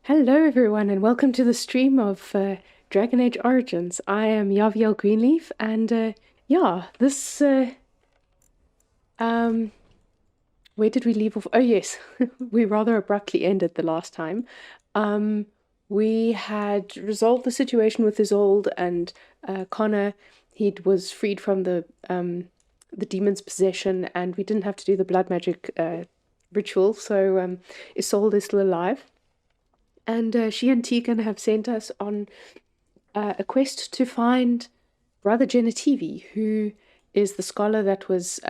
Hello, everyone, and welcome to the stream of Dragon Age Origins. I am Yavie Greenleaf, and yeah, this. Where did we leave off? Oh, yes, we rather abruptly ended the last time. Um, we had resolved the situation with Isolde and Connor. He was freed from the demon's possession, and we didn't have to do the blood magic ritual. So Isolde is still alive. And she and Tegan have sent us on a quest to find Brother Genitivi, who is the scholar that was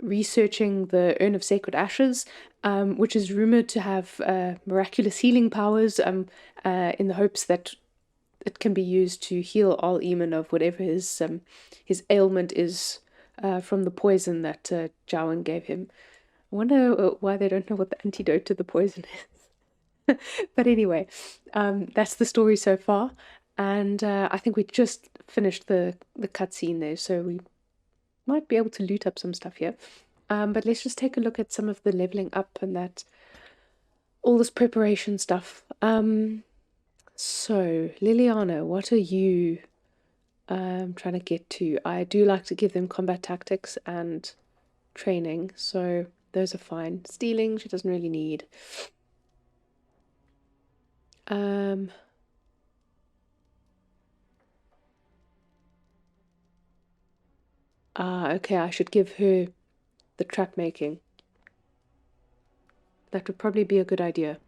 researching the Urn of Sacred Ashes, which is rumored to have miraculous healing powers in the hopes that it can be used to heal all Eamon of whatever his ailment is from the poison that Jowan gave him. I wonder why they don't know what the antidote to the poison is. But anyway, that's the story so far, and I think we just finished the cutscene there, so we might be able to loot up some stuff here. But let's just take a look at some of the leveling up and all this preparation stuff. So Liliana, what are you trying to get to? I do like to give them combat tactics and training, so those are fine. Stealing, she doesn't really need. Okay, I should give her the trap making. That would probably be a good idea.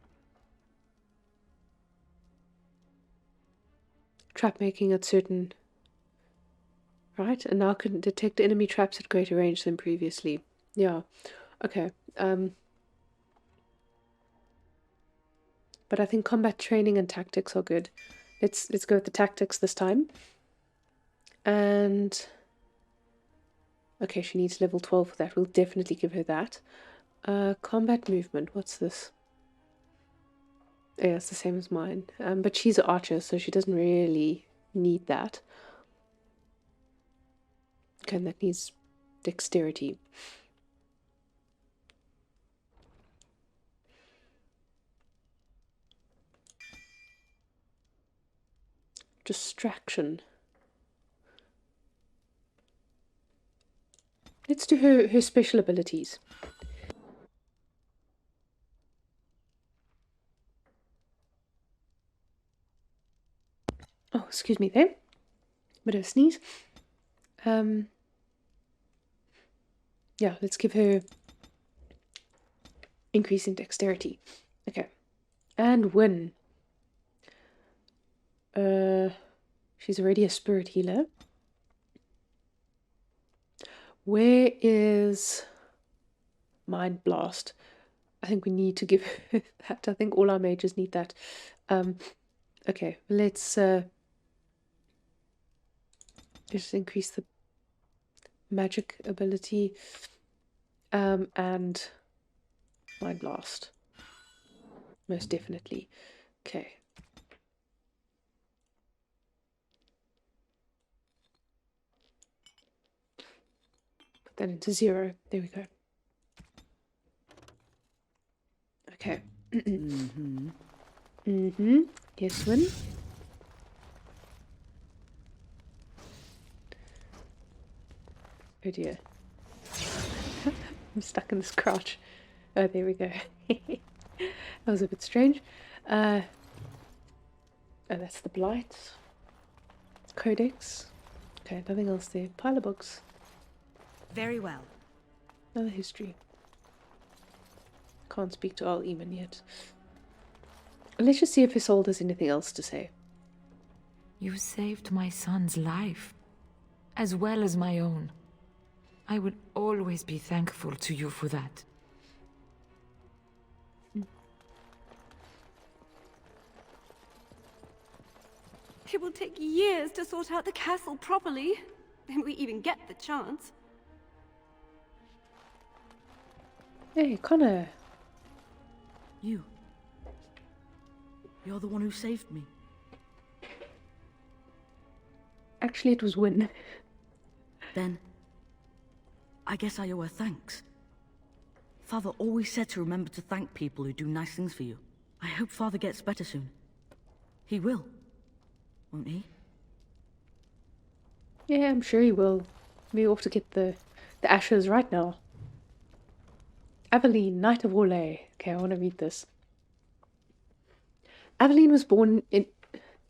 Trap making at certain... Right, and now can detect enemy traps at greater range than previously. Yeah, okay. But I think combat training and tactics are good. Let's go with the tactics this time. And okay, she needs level 12 for that. We'll definitely give her that. Combat movement, what's this? Yeah, it's the same as mine. But she's an archer, so she doesn't really need that. Okay, and that needs dexterity. Distraction. Let's do her special abilities. Oh, excuse me there. Bit of a sneeze. Yeah, let's give her increase in dexterity. Okay. And win. She's already a spirit healer. Where is Mind Blast? I think we need to give her that. I think all our mages need that. Okay, let's increase the magic ability and Mind Blast. Most definitely. Okay. Put that into 0. There we go. Okay. Yes, Win. Oh dear. I'm stuck in this crouch. Oh, there we go. That was a bit strange. Oh, that's the Blights. Codex. Okay, nothing else there. Pile of books. Very well. Another history. Can't speak to Al Eamon yet. Let's just see if Isolde has anything else to say. You saved my son's life, as well as my own. I will always be thankful to you for that. It will take years to sort out the castle properly, if we even get the chance. Hey, Connor. You're the one who saved me. Actually, it was Win. Then, I guess I owe her thanks. Father always said to remember to thank people who do nice things for you. I hope Father gets better soon. He will, won't he? Yeah, I'm sure he will. We ought to get the ashes right now. Evelyn, Knight of Orlais. Okay, I want to read this. Evelyn was born in...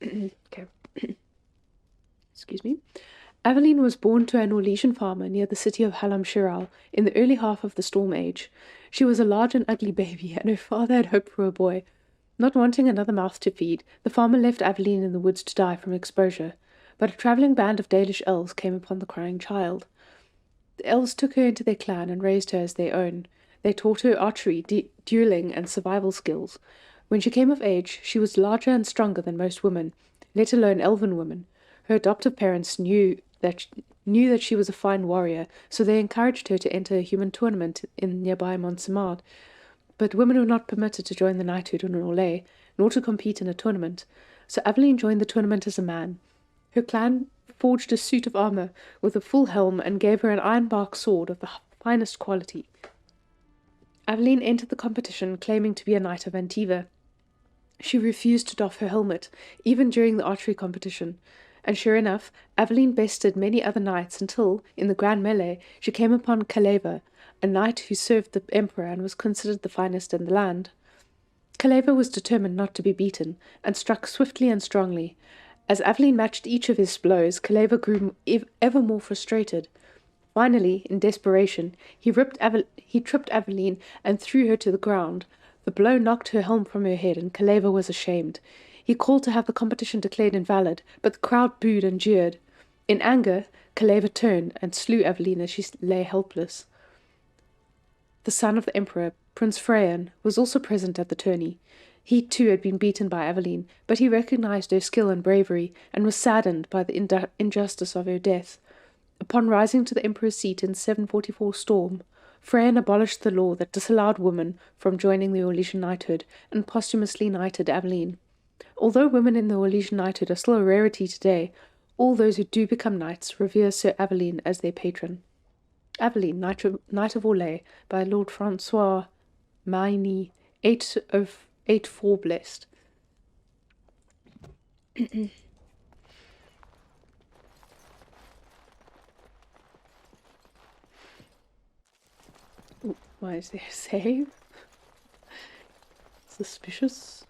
okay. Excuse me. Evelyn was born to an Orlesian farmer near the city of Hallam Shiral in the early half of the Storm Age. She was a large and ugly baby, and her father had hoped for a boy. Not wanting another mouth to feed, the farmer left Evelyn in the woods to die from exposure. But a travelling band of Dalish elves came upon the crying child. The elves took her into their clan and raised her as their own. They taught her archery, dueling, and survival skills. When she came of age, she was larger and stronger than most women, let alone elven women. Her adoptive parents knew that she was a fine warrior, so they encouraged her to enter a human tournament in nearby Montsemard. But women were not permitted to join the knighthood in Orlais, nor to compete in a tournament, so Evelyn joined the tournament as a man. Her clan forged a suit of armour with a full helm and gave her an ironbark sword of the finest quality. Evelyn entered the competition claiming to be a knight of Antiva. She refused to doff her helmet, even during the archery competition, and sure enough, Evelyn bested many other knights until, in the grand melee, she came upon Kaleva, a knight who served the emperor and was considered the finest in the land. Kaleva was determined not to be beaten, and struck swiftly and strongly. As Evelyn matched each of his blows, Kaleva grew ever more frustrated. Finally, in desperation, he tripped Evelyn and threw her to the ground. The blow knocked her helm from her head, and Kaleva was ashamed. He called to have the competition declared invalid, but the crowd booed and jeered. In anger, Kaleva turned and slew Evelyn as she lay helpless. The son of the emperor, Prince Freyan, was also present at the tourney. He too had been beaten by Evelyn, but he recognized her skill and bravery, and was saddened by the injustice of her death. Upon rising to the emperor's seat in 744 Storm, Freyan abolished the law that disallowed women from joining the Orlesian knighthood, and posthumously knighted Evelyn. Although women in the Orlesian knighthood are still a rarity today, all those who do become knights revere Sir Evelyn as their patron. Evelyn, Knight of Orlais, by Lord Francois Maini, 804 blessed. Ooh, why is there a save? Suspicious.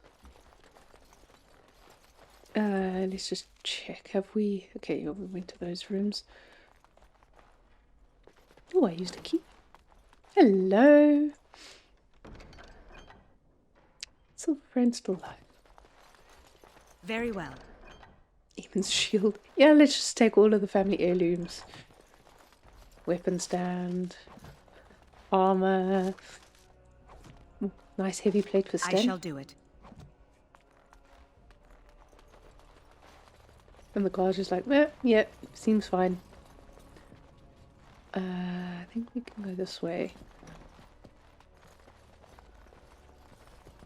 Let's just check. Have we... Okay, we went to those rooms. Oh, I used a key. Hello. So friend's still alive. Very well. Eamon's shield. Yeah, let's just take all of the family heirlooms. Weapon stand. Armor. Ooh, nice heavy plate for Sten. I shall do it. And the guard's just like, yeah, seems fine. I think we can go this way.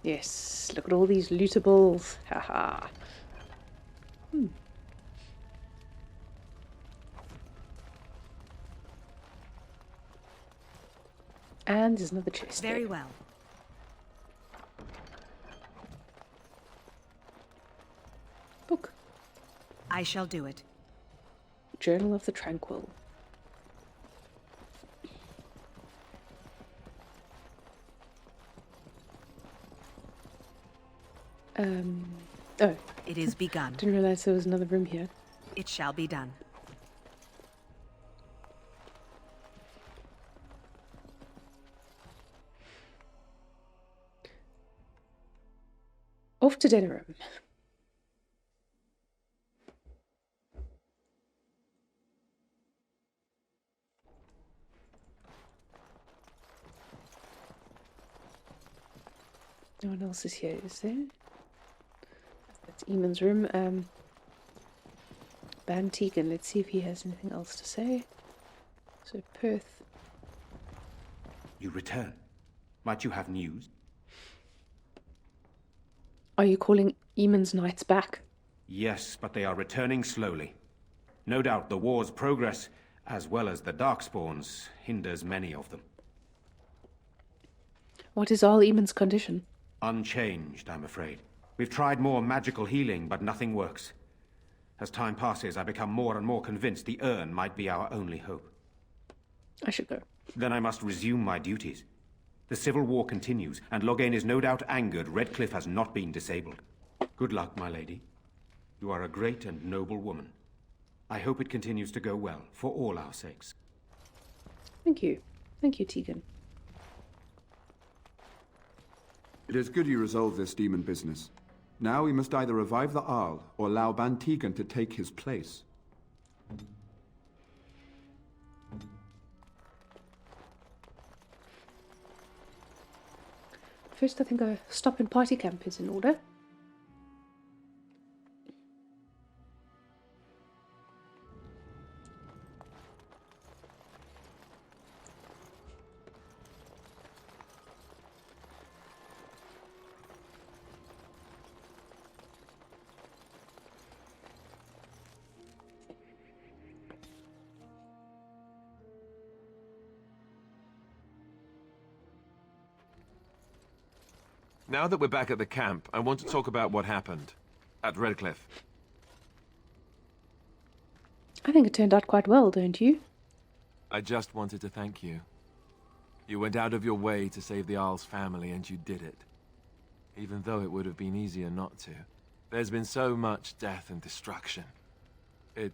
Yes, look at all these lootables. Haha. And there's another chest. Very there. well. Book. I shall do it. Journal of the Tranquil. Oh. It is begun. Didn't realize there was another room here. It shall be done. Off to Denerim. No one else is here, is there? That's Eamon's room. Ban Tegan, let's see if he has anything else to say. So, Perth. You return. Might you have news? Are you calling Eamon's knights back? Yes, but they are returning slowly. No doubt the war's progress, as well as the darkspawns, hinders many of them. What is all Eamon's condition? Unchanged, I'm afraid. We've tried more magical healing, but nothing works. As time passes, I become more and more convinced the urn might be our only hope. I should go. Then I must resume my duties. The civil war continues, and Loghain is no doubt angered Redcliffe has not been disabled. Good luck, my lady. You are a great and noble woman. I hope it continues to go well, for all our sakes. Thank you. Thank you, Tegan. It is good you resolved this demon business. Now we must either revive the Arl, or allow Ban Tegan to take his place. First, I think a stop and party camp is in order. Now that we're back at the camp, I want to talk about what happened at Redcliffe. I think it turned out quite well, don't you? I just wanted to thank you. You went out of your way to save the Arl's family, and you did it. Even though it would have been easier not to. There's been so much death and destruction. It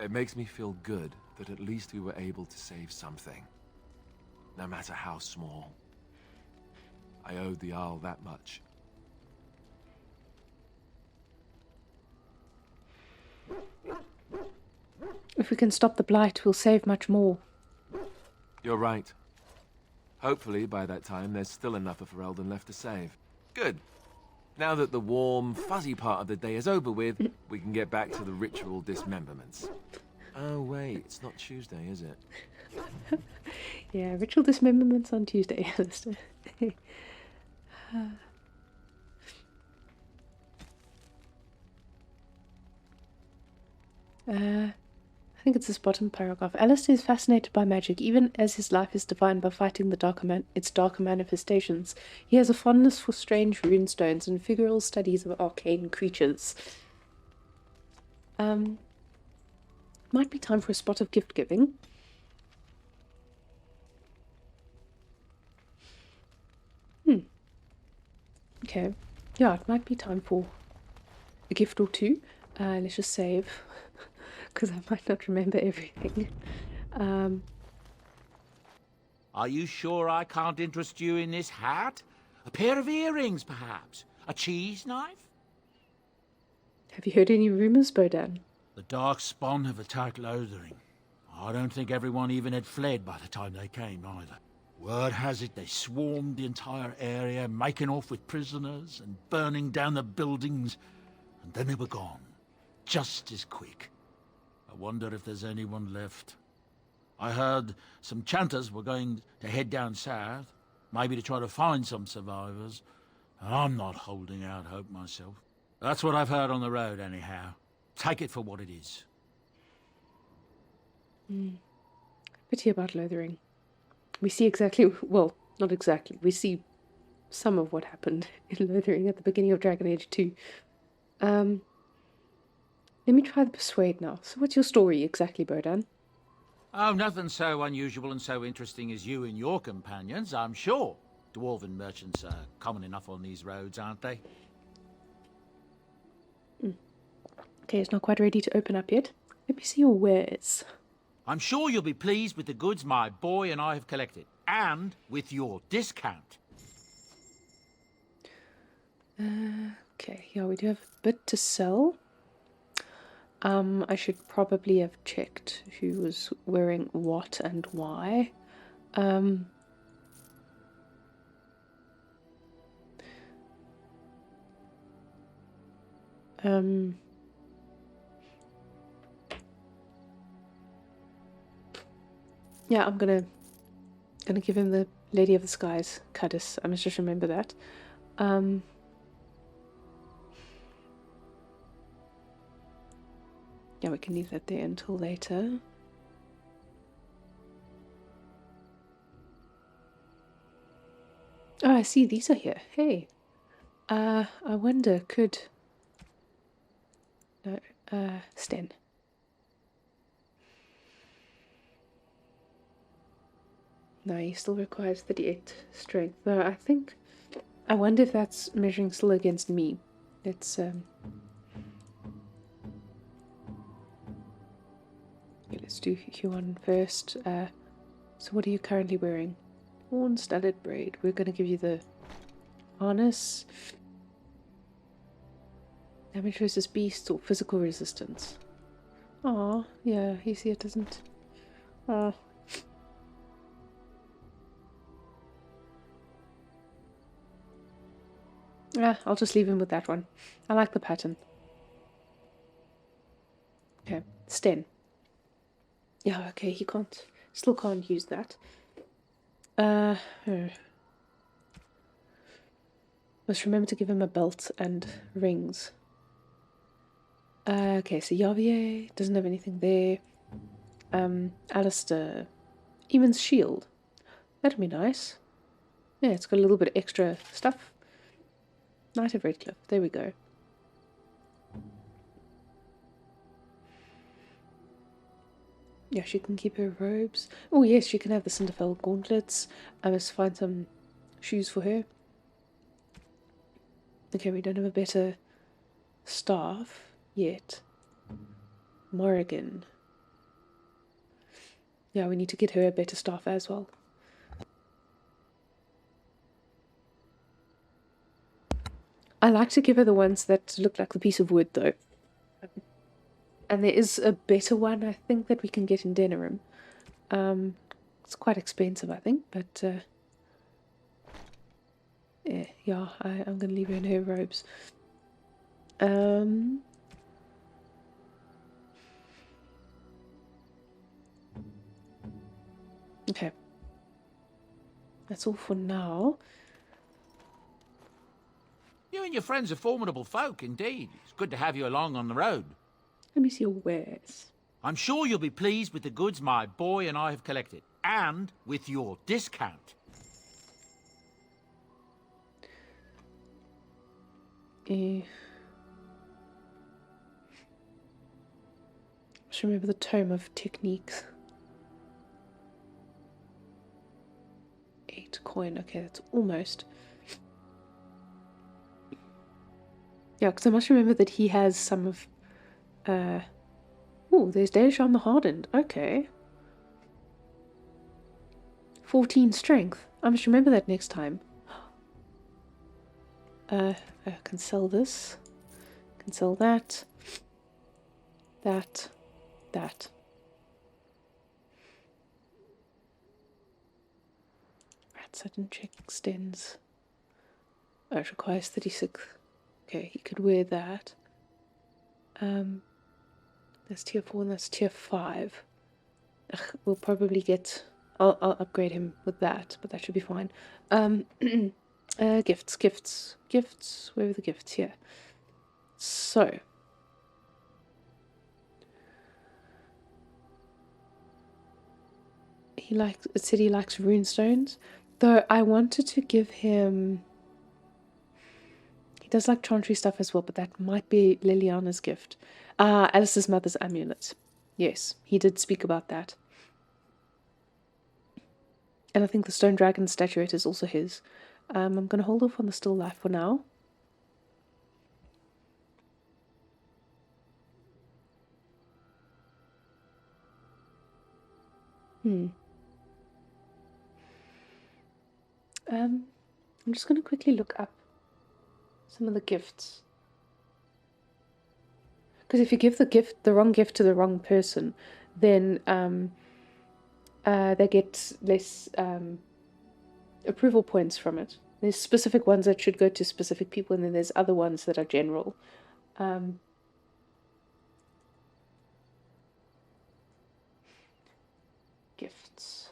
makes me feel good that at least we were able to save something. No matter how small. I owed the Arl that much. If we can stop the Blight, we'll save much more. You're right. Hopefully, by that time, there's still enough of Ferelden left to save. Good. Now that the warm, fuzzy part of the day is over with, we can get back to the ritual dismemberments. Oh, wait, it's not Tuesday, is it? Yeah, ritual dismemberments on Tuesday, Alistair. I think it's this bottom paragraph. Alistair is fascinated by magic, even as his life is defined by fighting its darker manifestations. He has a fondness for strange runestones and figural studies of arcane creatures. Might be time for a spot of gift giving. Okay. Yeah, it might be time for a gift or two. Let's just save. Because I might not remember everything. Are you sure I can't interest you in this hat? A pair of earrings, perhaps? A cheese knife? Have you heard any rumours, Bodan? The darkspawn have attacked Lothering. I don't think everyone even had fled by the time they came, either. Word has it they swarmed the entire area, making off with prisoners and burning down the buildings, and then they were gone. Just as quick. I wonder if there's anyone left. I heard some chanters were going to head down south, maybe to try to find some survivors. I'm not holding out hope myself. That's what I've heard on the road, anyhow. Take it for what it is. Pity about Lothering. We see exactly, well, not exactly, we see some of what happened in Lothering at the beginning of Dragon Age 2. Let me try the persuade now. So what's your story exactly, Bodan? Oh, nothing so unusual and so interesting as you and your companions, I'm sure. Dwarven merchants are common enough on these roads, aren't they? Okay, it's not quite ready to open up yet. Let me see your wares. I'm sure you'll be pleased with the goods my boy and I have collected, and with your discount. Okay, yeah, we do have a bit to sell. I should probably have checked who was wearing what and why. Yeah, I'm gonna give him the Lady of the Skies, Caddis. I must just remember that. Yeah, we can leave that there until later. Oh, I see, these are here. Hey. I wonder, could... No, Sten. No, he still requires 38 strength. Though I think... I wonder if that's measuring still against me. Let's, okay, let's do Huon first. So what are you currently wearing? Horn studded braid. We're going to give you the harness. Damage versus beasts or physical resistance. Oh, yeah, you see it doesn't... Oh. Yeah, I'll just leave him with that one. I like the pattern. Okay, Sten. Yeah, okay, he still can't use that. Must remember to give him a belt and rings. Okay, so Yavie doesn't have anything there. Alistair. Even's shield. That'd be nice. Yeah, it's got a little bit of extra stuff. Knight of Redcliffe. There we go. Yeah, she can keep her robes. Oh yes, she can have the Cinderfell gauntlets. I must find some shoes for her. Okay, we don't have a better staff yet. Morrigan. Yeah, we need to get her a better staff as well. I like to give her the ones that look like the piece of wood, though. And there is a better one, I think, that we can get in Denerim. It's quite expensive, I think, but... yeah, I'm going to leave her in her robes. Okay. That's all for now. You and your friends are formidable folk, indeed. It's good to have you along on the road. Let me see your wares. I'm sure you'll be pleased with the goods my boy and I have collected, and with your discount. Just remember the tome of techniques. 8 coin. Okay, that's almost. Yeah, because I must remember that he has some of... oh, there's Dejan the Hardened. Okay. 14 strength. I must remember that next time. I can sell this. Can sell that. That. Right, sudden check extends. Oh, it requires 36. Okay, he could wear that. That's tier 4 and that's tier 5. Ugh, we'll probably get... I'll upgrade him with that, but that should be fine. Gifts. Where are the gifts? Here. So. It said he likes runestones. Though I wanted to give him... He does like Chantry stuff as well, but that might be Liliana's gift. Alice's mother's amulet. Yes, he did speak about that. And I think the stone dragon statuette is also his. I'm going to hold off on the still life for now. I'm just going to quickly look up some of the gifts. Because if you give the wrong gift to the wrong person, then they get less approval points from it. There's specific ones that should go to specific people, and then there's other ones that are general. Gifts.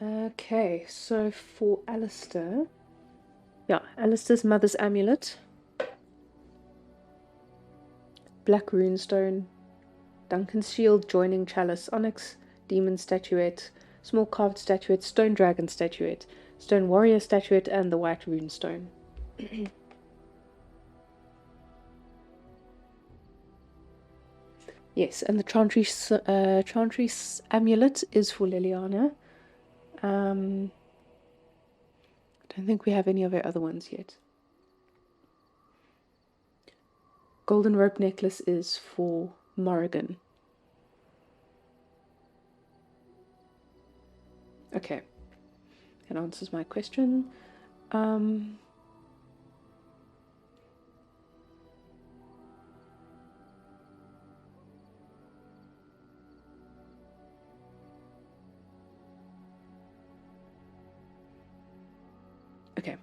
Okay, so for Alistair, Yeah, Alistair's mother's amulet. Black runestone. Duncan's shield, joining chalice, onyx, demon statuette, small carved statuette, stone dragon statuette, stone warrior statuette, and the white runestone. Yes, and the Chantry amulet is for Liliana. I don't think we have any of our other ones yet. Golden rope necklace is for Morrigan. Okay, that answers my question. Okay.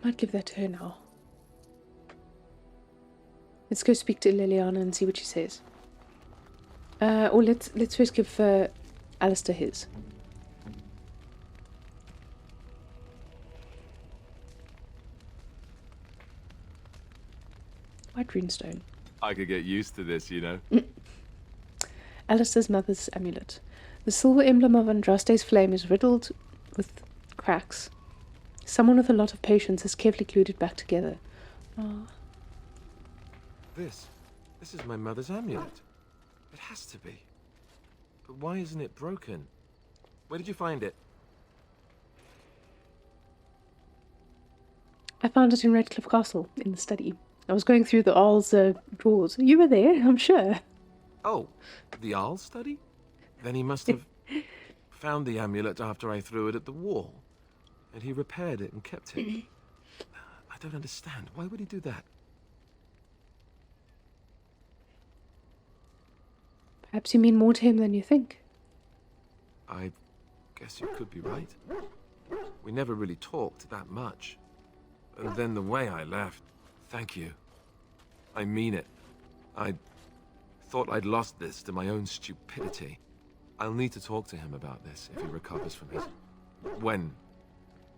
I might give that to her now. Let's go speak to Liliana and see what she says. Or let's first give Alistair his. White runestone. I could get used to this, you know. Alistair's mother's amulet. The silver emblem of Andraste's flame is riddled with cracks. Someone with a lot of patience has carefully glued it back together. Oh. This is my mother's amulet. It has to be. But why isn't it broken? Where did you find it? I found it in Redcliffe Castle, in the study. I was going through the Arl's drawers. You were there, I'm sure. Oh, the Arl study? Then he must have found the amulet after I threw it at the wall. And he repaired it and kept it. I don't understand. Why would he do that? Perhaps you mean more to him than you think. I guess you could be right. We never really talked that much. And then the way I left, thank you. I mean it. I thought I'd lost this to my own stupidity. I'll need to talk to him about this if he recovers from it. When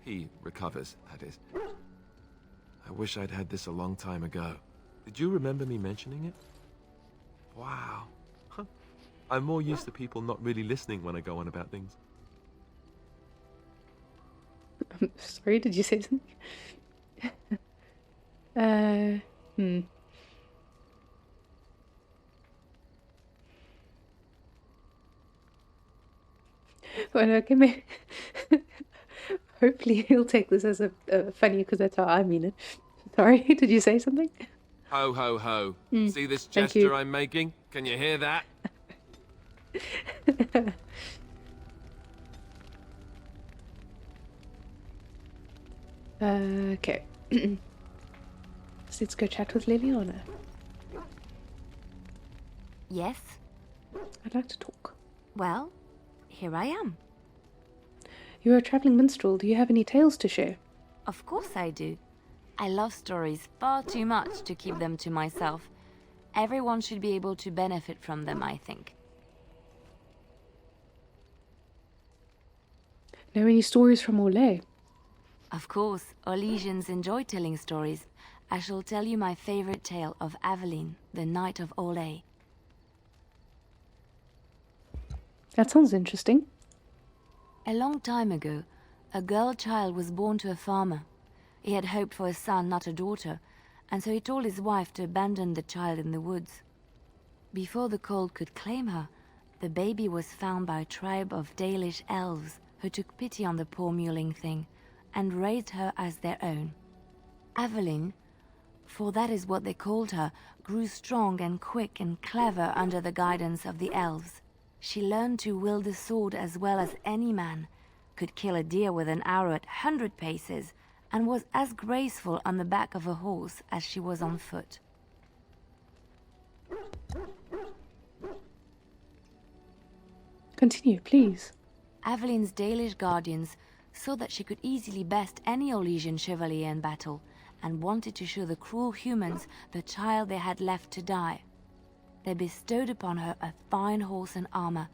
he recovers, that is. I wish I'd had this a long time ago. Did you remember me mentioning it? Wow. Huh. I'm more used to people not really listening when I go on about things. I'm sorry, did you say something? Well, okay, hopefully he'll take this as a funny, because that's how I mean it. Sorry, did you say something? Ho, ho, ho. See this Thank you. gesture I'm making? Can you hear that? Okay. So let's go chat with Liliana. Yes? I'd like to talk. Well, here I am. You're a travelling minstrel. Do you have any tales to share? Of course I do. I love stories far too much to keep them to myself. Everyone should be able to benefit from them, I think. Know any stories from Orlais? Of course, Orlesians enjoy telling stories. I shall tell you my favorite tale of Evelyn, the Knight of Orlais. That sounds interesting. A long time ago, a girl child was born to a farmer. He had hoped for a son, not a daughter, and so he told his wife to abandon the child in the woods. Before the cold could claim her, the baby was found by a tribe of Dalish elves who took pity on the poor mewling thing and raised her as their own. Evelyn, for that is what they called her, grew strong and quick and clever under the guidance of the elves. She learned to wield the sword as well as any man, could kill a deer with an arrow at 100 paces, and was as graceful on the back of a horse as she was on foot. Continue, please. Evelyn's Dalish guardians saw that she could easily best any Orlesian chevalier in battle, and wanted to show the cruel humans the child they had left to die. They bestowed upon her a fine horse and armor,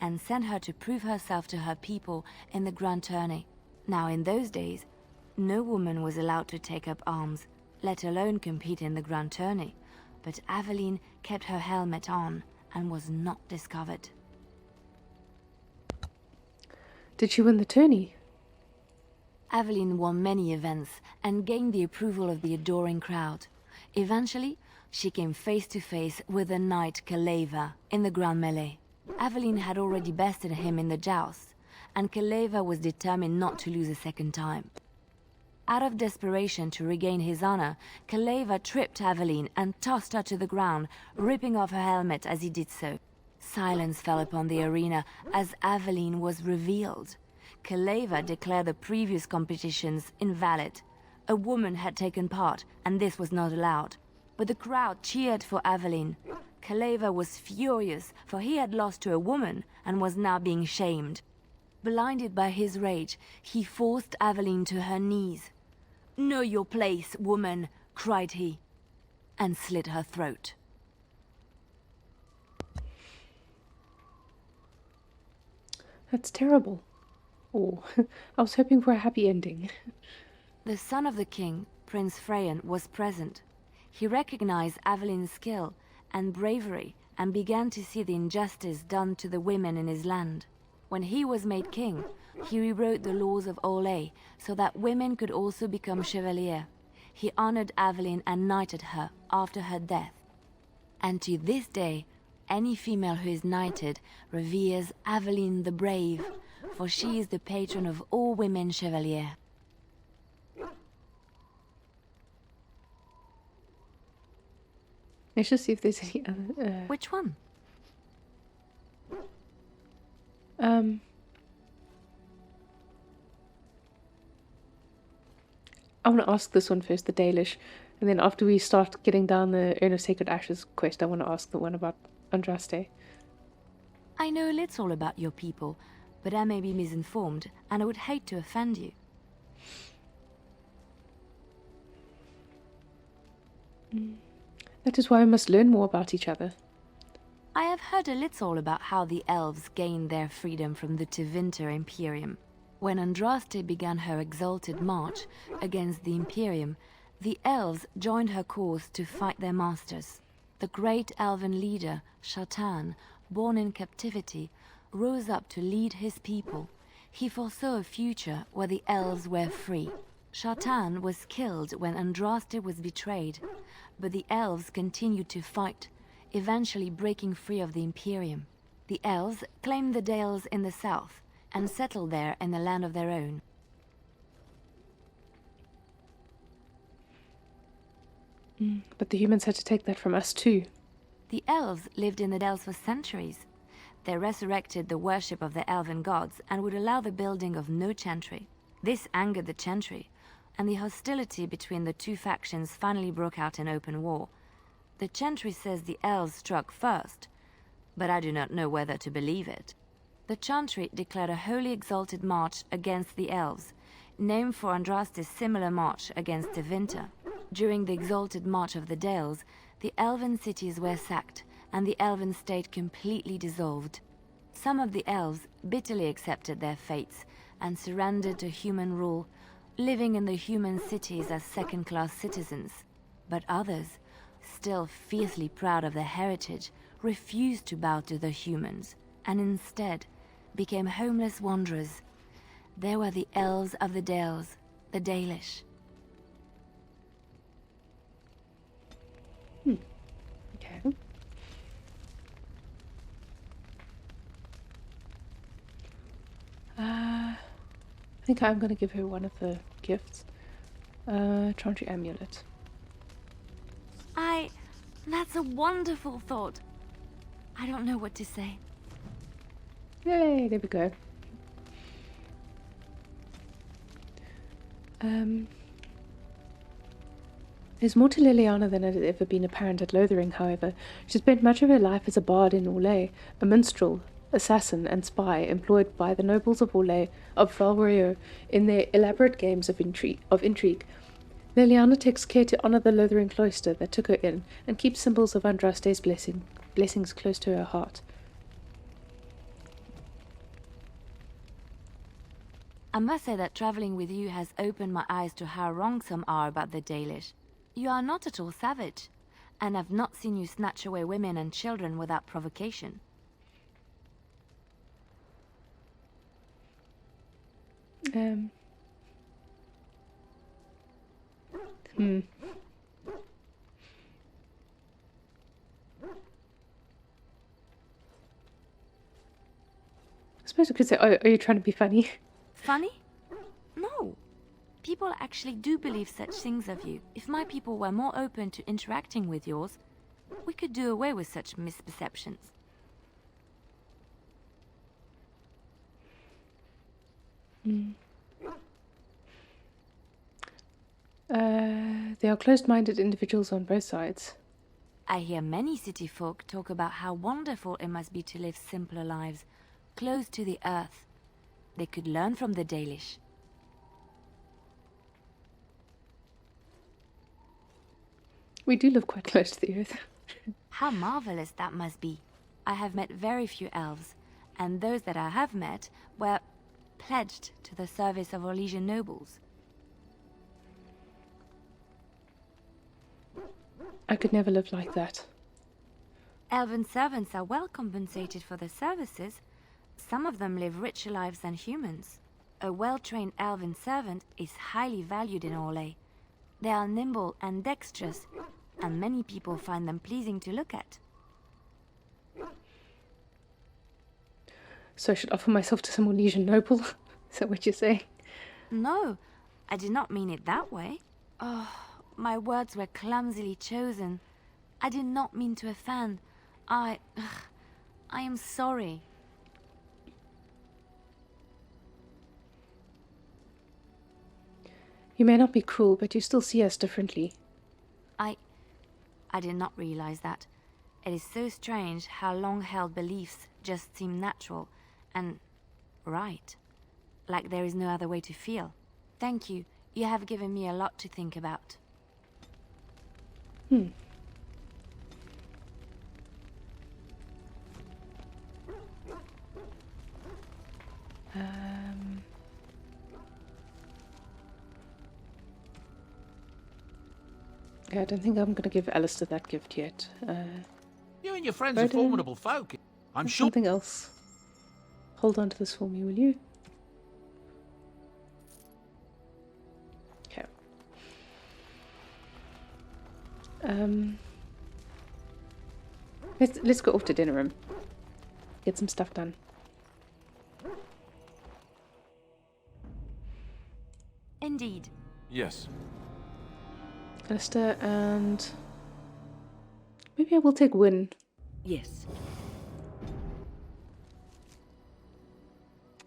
and sent her to prove herself to her people in the grand tourney. Now in those days, no woman was allowed to take up arms, let alone compete in the grand tourney, but Evelyn kept her helmet on and was not discovered. Did she win the tourney? Evelyn won many events and gained the approval of the adoring crowd. Eventually, she came face to face with the knight Kaleva in the grand melee. Evelyn had already bested him in the joust, and Kaleva was determined not to lose a second time. Out of desperation to regain his honor, Kaleva tripped Evelyn and tossed her to the ground, ripping off her helmet as he did so. Silence fell upon the arena as Evelyn was revealed. Kaleva declared the previous competitions invalid. A woman had taken part, and this was not allowed. But the crowd cheered for Evelyn. Kaleva was furious, for he had lost to a woman and was now being shamed. Blinded by his rage, he forced Evelyn to her knees. "Know your place, woman," cried he, and slit her throat. That's terrible. Oh, I was hoping for a happy ending. The son of the king, Prince Freyan, was present. He recognized Evelyn's skill and bravery and began to see the injustice done to the women in his land. When he was made king, he rewrote the laws of Orlais so that women could also become chevalier. He honored Evelyn and knighted her after her death. And to this day, any female who is knighted reveres Evelyn the Brave, for she is the patron of all women chevalier. Let's just see if there's any other... Which one? I want to ask this one first, the Dalish, and then after we start getting down the Urn of Sacred Ashes quest, I want to ask the one about Andraste. I know a little about your people, but I may be misinformed, and I would hate to offend you. That is why we must learn more about each other. I have heard a little about how the elves gained their freedom from the Tevinter Imperium. When Andraste began her exalted march against the Imperium, the elves joined her cause to fight their masters. The great elven leader, Shatan, born in captivity, rose up to lead his people. He foresaw a future where the elves were free. Shatan was killed when Andraste was betrayed, but the elves continued to fight, eventually breaking free of the Imperium. The elves claimed the Dales in the south and settled there in a land of their own. But the humans had to take that from us too. The elves lived in the Dales for centuries. They resurrected the worship of the elven gods and would allow the building of no Chantry. This angered the Chantry, and the hostility between the two factions finally broke out in open war. The Chantry says the elves struck first, but I do not know whether to believe it. The Chantry declared a wholly exalted march against the elves, named for Andraste's similar march against Tevinter. During the exalted march of the Dales, the elven cities were sacked, and the elven state completely dissolved. Some of the elves bitterly accepted their fates and surrendered to human rule, living in the human cities as second-class citizens. But others, still fiercely proud of their heritage, refused to bow to the humans, and instead became homeless wanderers. They were the elves of the Dales, the Dalish. Okay. I think I'm going to give her one of the gifts. Chantry amulet. That's a wonderful thought. I don't know what to say. Yay, there we go. There's more to Liliana than had ever been apparent at Lothering, however. She spent much of her life as a bard in Orlais, a minstrel, assassin, and spy employed by the nobles of Orlais of Valrio in their elaborate games of intrigue. Liliana takes care to honor the Lothering cloister that took her in, and keeps symbols of Andraste's blessings close to her heart. I must say that traveling with you has opened my eyes to how wrong some are about the Dalish. You are not at all savage, and I've not seen you snatch away women and children without provocation. I suppose I could say, oh, are you trying to be funny? Funny? No. People actually do believe such things of you. If my people were more open to interacting with yours, we could do away with such misperceptions. They are closed-minded individuals on both sides. I hear many city folk talk about how wonderful it must be to live simpler lives, close to the earth. They could learn from the Dalish. We do live quite close to the earth. How marvelous that must be. I have met very few elves, and those that I have met were pledged to the service of Orlesian nobles. I could never live like that. Elven servants are well compensated for their services. Some of them live richer lives than humans. A well-trained elven servant is highly valued in Orlais. They are nimble and dexterous, and many people find them pleasing to look at. So I should offer myself to some Orlesian noble? Is that what you're saying? No, I did not mean it that way. Oh, my words were clumsily chosen. I did not mean to offend. I am sorry. You may not be cruel, but you still see us differently. I did not realize that. It is so strange how long-held beliefs just seem natural and right. Like there is no other way to feel. Thank you. You have given me a lot to think about. Yeah, I don't think I'm going to give Alistair that gift yet. You and your friends are formidable folk. I'm sure. Something else. Hold on to this for me, will you? Okay. Let's go off to Denerim. Get some stuff done. Indeed. Yes. Alistair, and maybe I will take Wynne. Yes.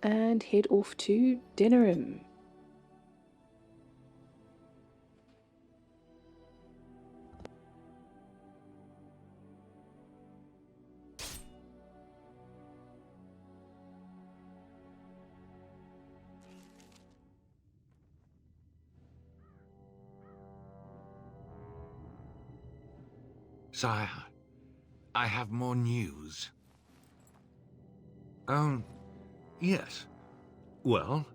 And head off to Denerim. Sire, I have more news. Yes. Well,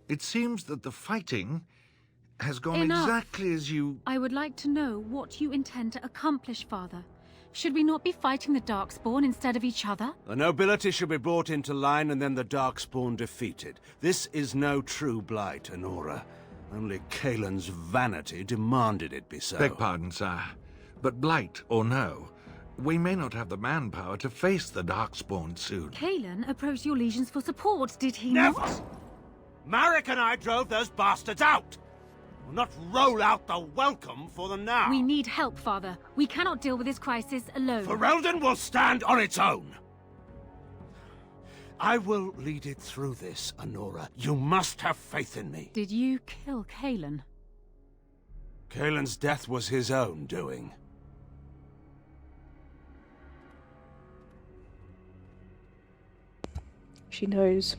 it seems that the fighting has gone exactly as you... I would like to know what you intend to accomplish, Father. Should we not be fighting the darkspawn instead of each other? The nobility should be brought into line and then the darkspawn defeated. This is no true blight, Anora. Only Kaelin's vanity demanded it be so. Beg pardon, sire. But blight or no, we may not have the manpower to face the darkspawn soon. Kaelin approached your legions for support, did he Never! not? Marek and I drove those bastards out! We'll not roll out the welcome for them now. We need help, Father. We cannot deal with this crisis alone. Ferelden will stand on its own. I will lead it through this, Anora. You must have faith in me. Did you kill Kaelin? Kaelin's death was his own doing. She knows.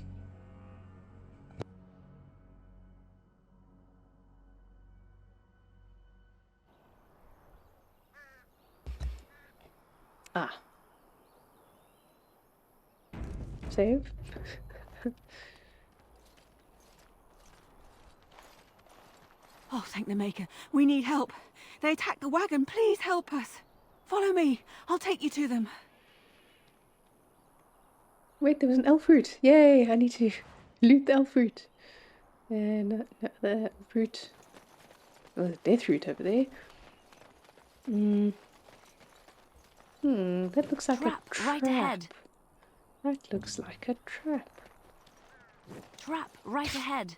Ah. Save. Oh, thank the Maker. We need help. They attacked the wagon. Please help us. Follow me. I'll take you to them. Wait, there was an elf fruit. Yay, I need to loot the elf fruit. And the elf fruit. Oh, there's a death fruit over there. That looks like a trap. Right ahead. That looks like a trap. Trap right ahead.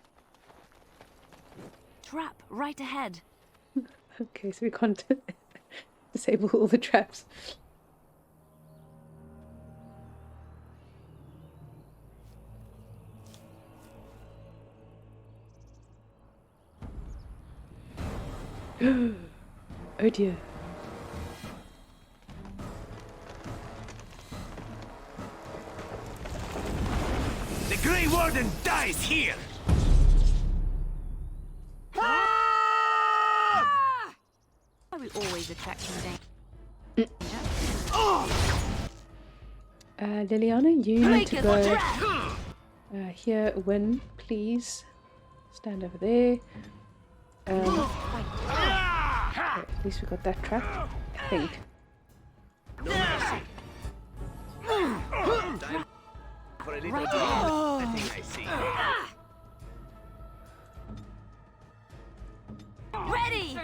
Trap right ahead. Okay, so we can't disable all the traps. Oh dear. The Grey Warden dies here! Why we always attracting danger? Liliana, you need to go here. Win, please. Stand over there. Okay, at least we got that trap, I think. For a little I think I see. Ready!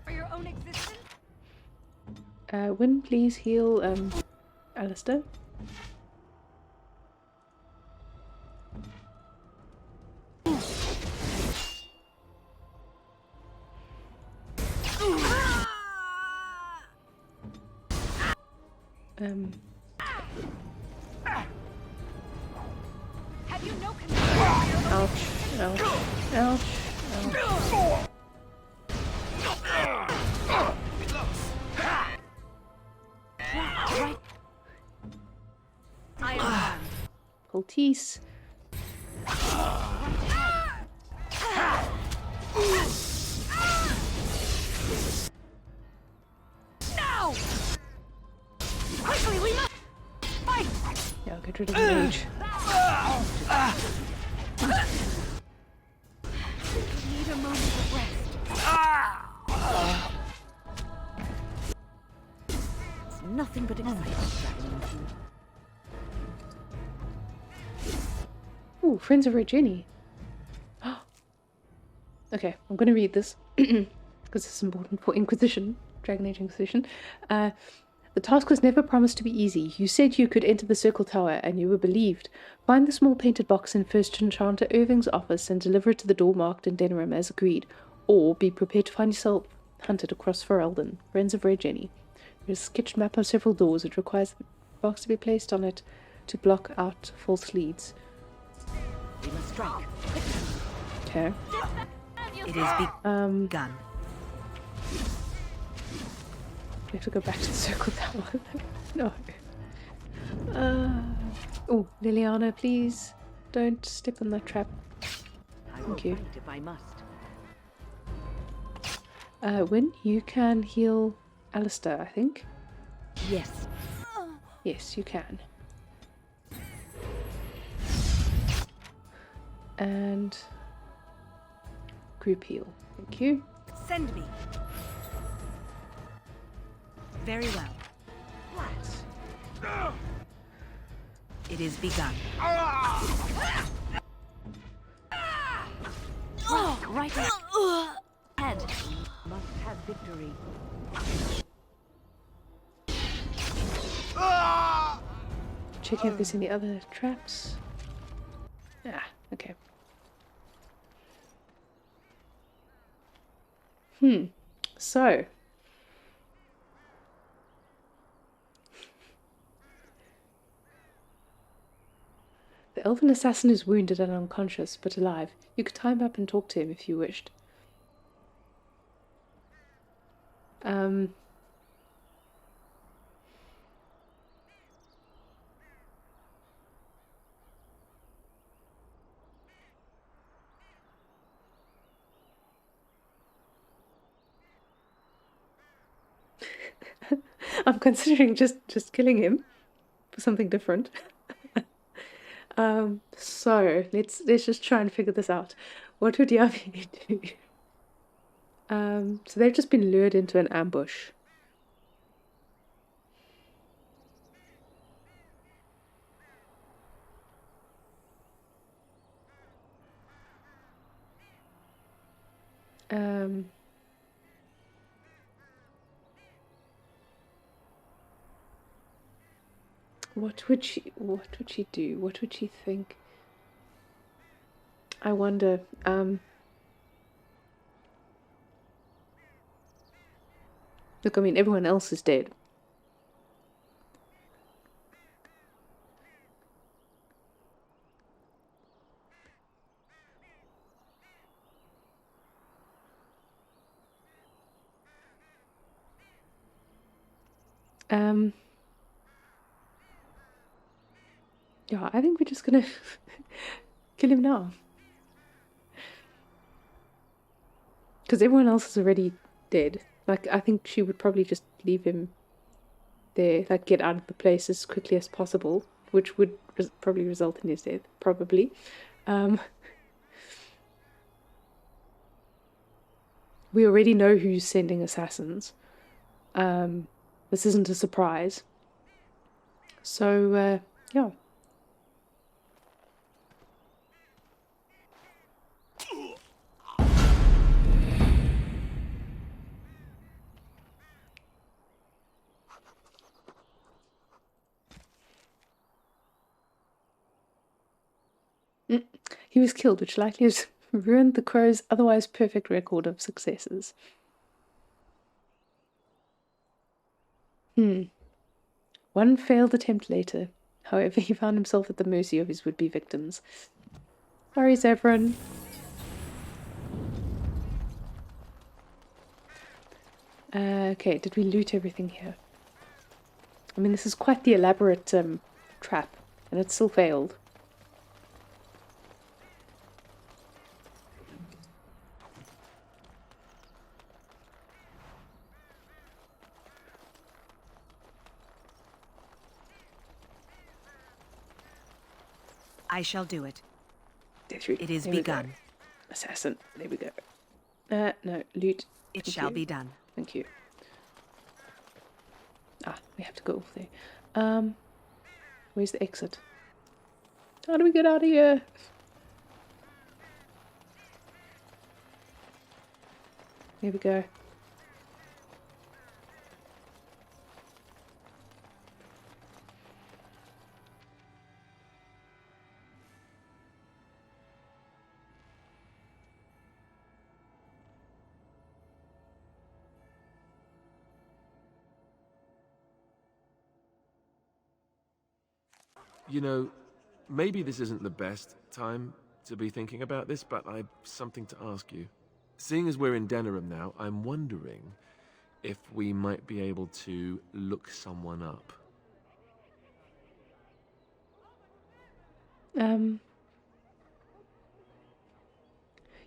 For your own existence? Win, please heal Alistair. Have you no control? Ouch, ouch, ouch, ouch. Poltees. No! Quickly, we must fight! Yeah, I'll get rid of the mage. We need a moment of rest. It's nothing but excitement. Ooh, Friends of Regini. Okay, I'm gonna read this because it's important for Inquisition, Dragon Age Inquisition. The task was never promised to be easy. You said you could enter the Circle Tower, and you were believed. Find the small painted box in First Enchanter Irving's office and deliver it to the door marked in Denerim as agreed. Or be prepared to find yourself hunted across Ferelden. Friends of Red Jenny. There's a sketched map of several doors. It requires the box to be placed on it to block out false leads. We must strike. Okay. It is begun. We have to go back to the Circle Tower. No. Oh, Liliana, please don't step on that trap. Thank you. If I must. Win, you can heal Alistair, I think. Yes. Yes, you can. And group heal. Thank you. Send me. Very well. It is begun. Oh, right ahead. Must have victory. Checking if there's any other traps. Ah, okay. So. The Elven Assassin is wounded and unconscious, but alive. You could tie him up and talk to him if you wished. I'm considering just killing him for something different. So let's just try and figure this out. What would Yavie do? So they've just been lured into an ambush. What would she do? What would she think? I wonder. Look, I mean, everyone else is dead. Yeah, I think we're just gonna kill him now. Because everyone else is already dead. Like, I think she would probably just leave him there, like, get out of the place as quickly as possible, which would probably result in his death, probably. We already know who's sending assassins. This isn't a surprise. So, yeah. He was killed, which likely has ruined the crow's otherwise perfect record of successes. One failed attempt later. However, he found himself at the mercy of his would-be victims. Sorry, Zevran. Okay, did we loot everything here? I mean, this is quite the elaborate trap, and it still failed. I shall do it. It is begun. Assassin. There we go. No, loot. It shall be done. Thank you. Ah, we have to go there. Where's the exit? How do we get out of here? Here we go. You know, maybe this isn't the best time to be thinking about this, but I've something to ask you. Seeing as we're in Denerim now, I'm wondering if we might be able to look someone up.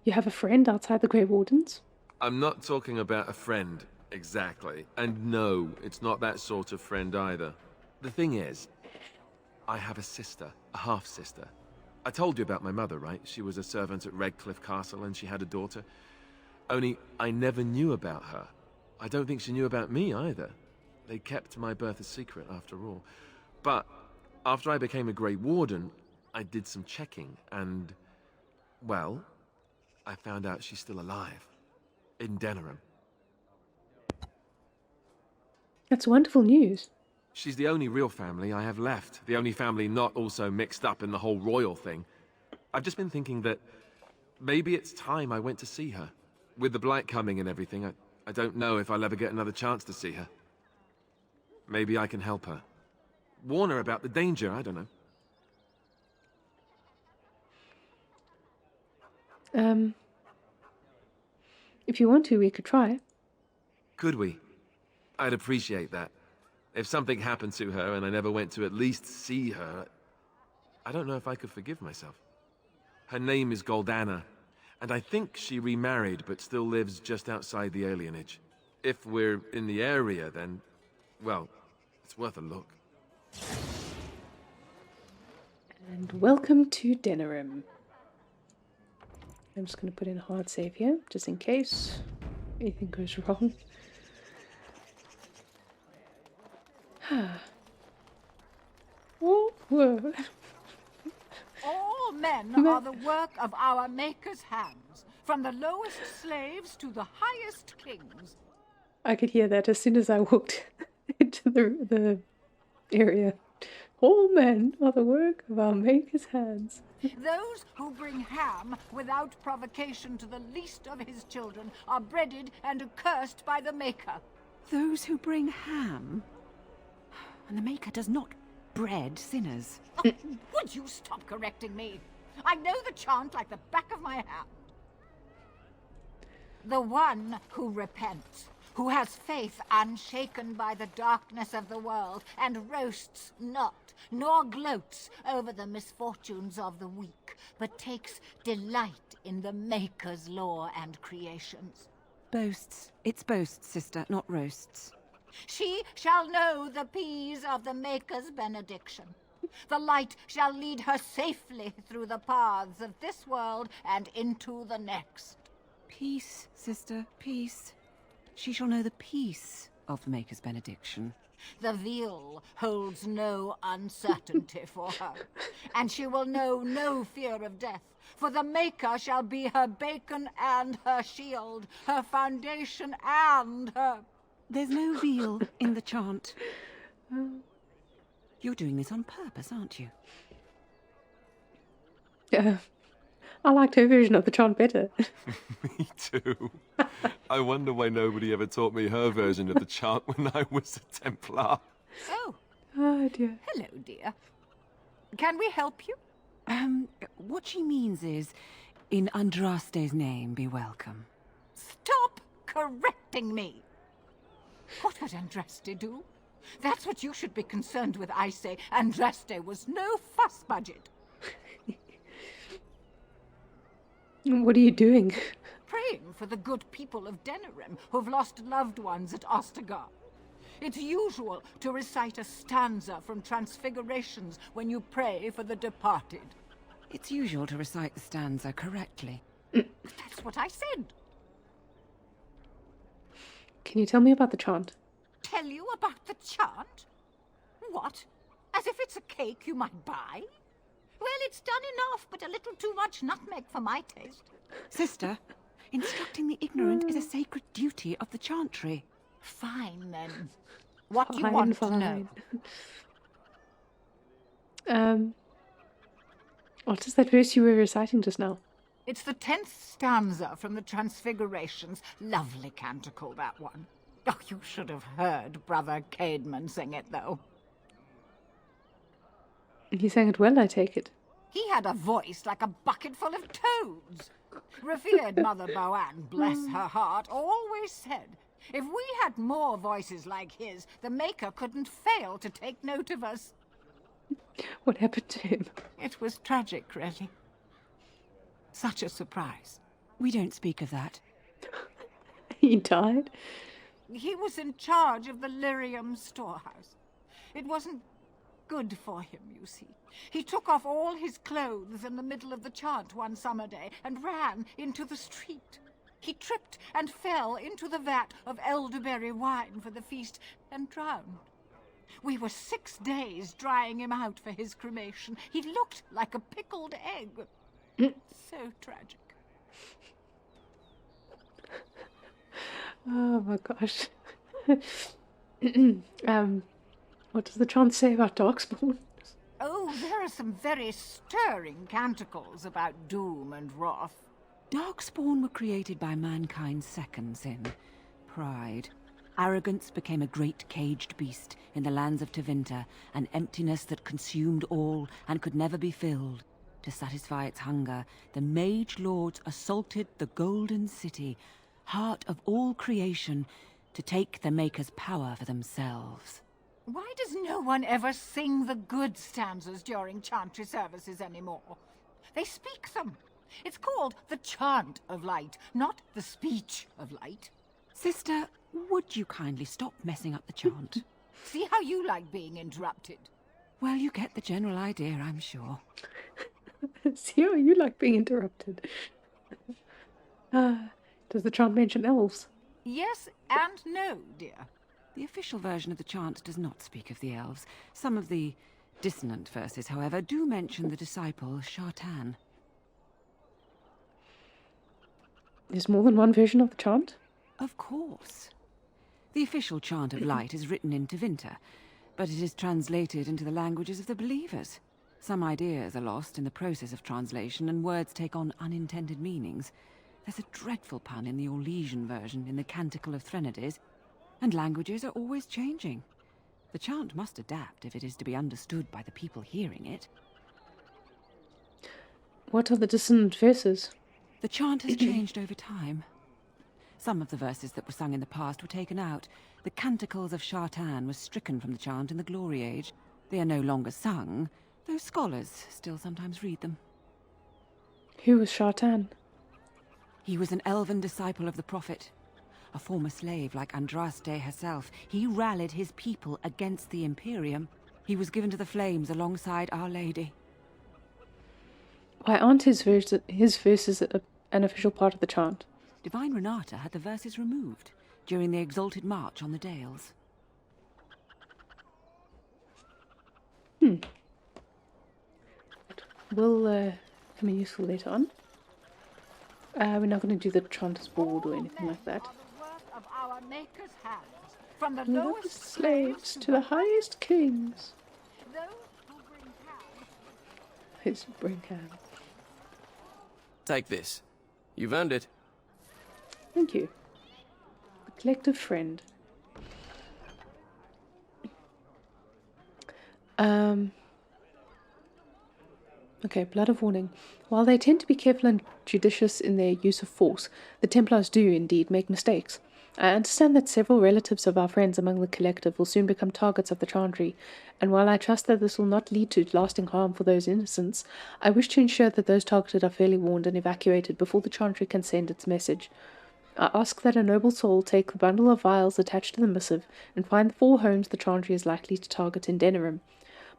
You have a friend outside the Grey Wardens? I'm not talking about a friend, exactly. And no, it's not that sort of friend either. The thing is, I have a sister, a half-sister. I told you about my mother, right? She was a servant at Redcliffe Castle and she had a daughter. Only I never knew about her. I don't think she knew about me either. They kept my birth a secret after all. But after I became a Grey Warden, I did some checking and, well, I found out she's still alive. In Denerim. That's wonderful news. She's the only real family I have left. The only family not also mixed up in the whole royal thing. I've just been thinking that maybe it's time I went to see her. With the Blight coming and everything, I don't know if I'll ever get another chance to see her. Maybe I can help her. Warn her about the danger, I don't know. If you want to, we could try. Could we? I'd appreciate that. If something happened to her and I never went to at least see her, I don't know if I could forgive myself. Her name is Goldana, and I think she remarried but still lives just outside the alienage. If we're in the area, then, well, it's worth a look. And welcome to Denerim. I'm just going to put in a hard save here, just in case anything goes wrong. Whoa. All men are the work of our Maker's hands, from the lowest slaves to the highest kings. I could hear that as soon as I walked into the area. All men are the work of our Maker's hands. Those who bring ham without provocation to the least of his children are breaded and accursed by the Maker. Those who bring ham? And the Maker does not bread sinners. Oh, would you stop correcting me? I know the chant like the back of my hand. The one who repents, who has faith unshaken by the darkness of the world, and roasts not, nor gloats over the misfortunes of the weak, but takes delight in the Maker's law and creations. Boasts. It's boasts, sister, not roasts. She shall know the peace of the Maker's benediction. The light shall lead her safely through the paths of this world and into the next. Peace, sister, peace. She shall know the peace of the Maker's benediction. The veil holds no uncertainty for her, and she will know no fear of death, for the Maker shall be her beacon and her shield, her foundation and her... There's no veil in the chant. You're doing this on purpose, aren't you? Yeah. I liked her version of the chant better. Me too. I wonder why nobody ever taught me her version of the chant when I was a Templar. Oh. Oh, dear. Hello, dear. Can we help you? What she means is, in Andraste's name, be welcome. Stop correcting me! What would Andraste do? That's what you should be concerned with, I say. Andraste was no fuss budget. What are you doing? Praying for the good people of Denerim who've lost loved ones at Ostagar. It's usual to recite a stanza from Transfigurations when you pray for the departed. It's usual to recite the stanza correctly. That's what I said. Can you tell me about the chant? Tell you about the chant? What? As if it's a cake you might buy? Well, it's done enough, but a little too much nutmeg for my taste. Sister, instructing the ignorant is a sacred duty of the Chantry. Fine, then. What do you want to know? What is that verse you were reciting just now? It's the 10th stanza from the Transfigurations. Lovely canticle, that one. Oh, you should have heard Brother Caedmon sing it, though. He sang it well, I take it. He had a voice like a bucket full of toads. Revered Mother Boanne, bless her heart, always said, if we had more voices like his, the Maker couldn't fail to take note of us. What happened to him? It was tragic, really. Such a surprise. We don't speak of that. He died? He was in charge of the lyrium storehouse. It wasn't good for him, you see. He took off all his clothes in the middle of the chant one summer day and ran into the street. He tripped and fell into the vat of elderberry wine for the feast and drowned. We were 6 days drying him out for his cremation. He looked like a pickled egg. So tragic. Oh my gosh. What does the chant say about darkspawn? Oh, there are some very stirring canticles about doom and wrath. Darkspawn were created by mankind's second sin, pride. Arrogance became a great caged beast in the lands of Tevinter, an emptiness that consumed all and could never be filled. To satisfy its hunger, the mage lords assaulted the Golden City, heart of all creation, to take the Maker's power for themselves. Why does no one ever sing the good stanzas during Chantry services anymore? They speak them. It's called the Chant of Light, not the Speech of Light. Sister, would you kindly stop messing up the chant? See how you like being interrupted. Well, you get the general idea, I'm sure. See how you like being interrupted. Does the chant mention elves? Yes and no, dear. The official version of the chant does not speak of the elves. Some of the dissonant verses, however, do mention the disciple Shartan. There's more than one version of the chant? Of course. The official Chant of Light is written in Tevinter, but it is translated into the languages of the believers. Some ideas are lost in the process of translation, and words take on unintended meanings. There's a dreadful pun in the Orlesian version in the Canticle of Threnodies, and languages are always changing. The chant must adapt if it is to be understood by the people hearing it. What are the dissonant verses? The chant has changed over time. Some of the verses that were sung in the past were taken out. The Canticles of Shartan were stricken from the chant in the Glory Age. They are no longer sung, though scholars still sometimes read them. Who was Shartan? He was an elven disciple of the Prophet. A former slave like Andraste herself, he rallied his people against the Imperium. He was given to the flames alongside Our Lady. Why aren't his verses an official part of the chant? Divine Renata had the verses removed during the Exalted March on the Dales. Will come in useful later on. We're not going to do the Chanter's Board or anything like that. Of our Maker's hands, from the Lowest slaves to the highest kings. Those who bring calm. His bring calm. Take this. You've earned it. Thank you. The collective friend. Okay, blood of warning. While they tend to be careful and judicious in their use of force, the Templars do indeed make mistakes. I understand that several relatives of our friends among the collective will soon become targets of the Chantry, and while I trust that this will not lead to lasting harm for those innocents, I wish to ensure that those targeted are fairly warned and evacuated before the Chantry can send its message. I ask that a noble soul take the bundle of vials attached to the missive and find the 4 homes the Chantry is likely to target in Denerim.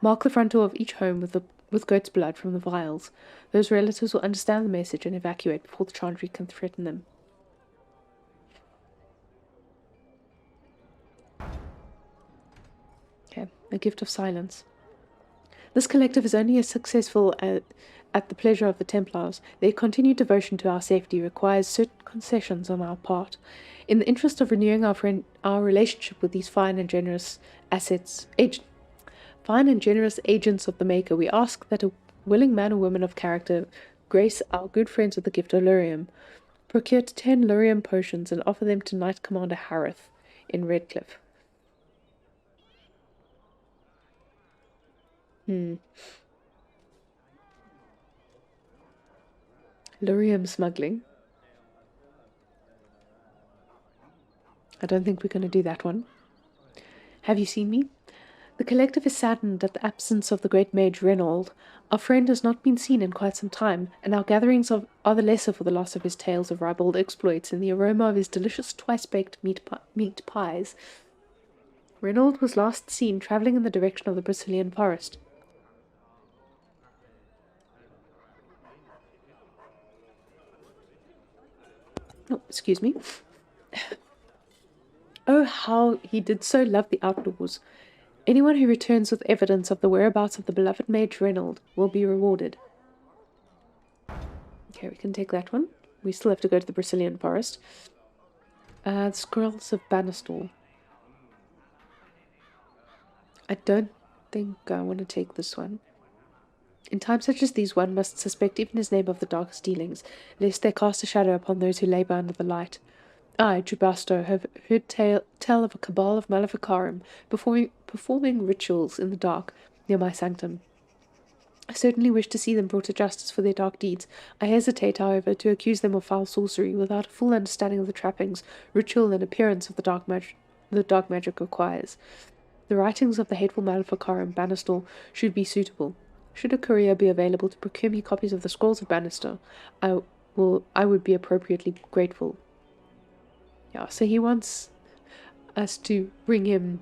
Mark the front door of each home with goat's blood from the vials. Those relatives will understand the message and evacuate before the Chantry can threaten them. Okay, a gift of silence. This collective is only as successful at the pleasure of the Templars. Their continued devotion to our safety requires certain concessions on our part. In the interest of renewing our relationship with these fine and generous agents of the Maker, we ask that a willing man or woman of character grace our good friends with the gift of Lyrium. Procure 10 Lyrium potions and offer them to Knight Commander Harith in Redcliffe. Lyrium smuggling. I don't think we're going to do that one. Have you seen me? The collective is saddened at the absence of the great mage Reynold. Our friend has not been seen in quite some time, and our gatherings are the lesser for the loss of his tales of ribald exploits and the aroma of his delicious twice-baked meat pies. Reynold was last seen travelling in the direction of the Brazilian forest. Oh, excuse me. Oh, how he did so love the outdoors. Anyone who returns with evidence of the whereabouts of the beloved mage Reynold will be rewarded. Okay, we can take that one. We still have to go to the Brazilian forest. The Scrolls of Banastor. I don't think I want to take this one. In times such as these, one must suspect even his name of the darkest dealings, lest they cast a shadow upon those who labour under the light. I, Jubasto, have heard tell of a cabal of Maleficarum performing rituals in the dark near my sanctum. I certainly wish to see them brought to justice for their dark deeds. I hesitate, however, to accuse them of foul sorcery without a full understanding of the trappings, ritual, and appearance of the dark magic requires. The writings of the hateful Maleficarum Banastor should be suitable. Should a courier be available to procure me copies of the Scrolls of Banastor, I would be appropriately grateful. Yeah, so he wants us to bring him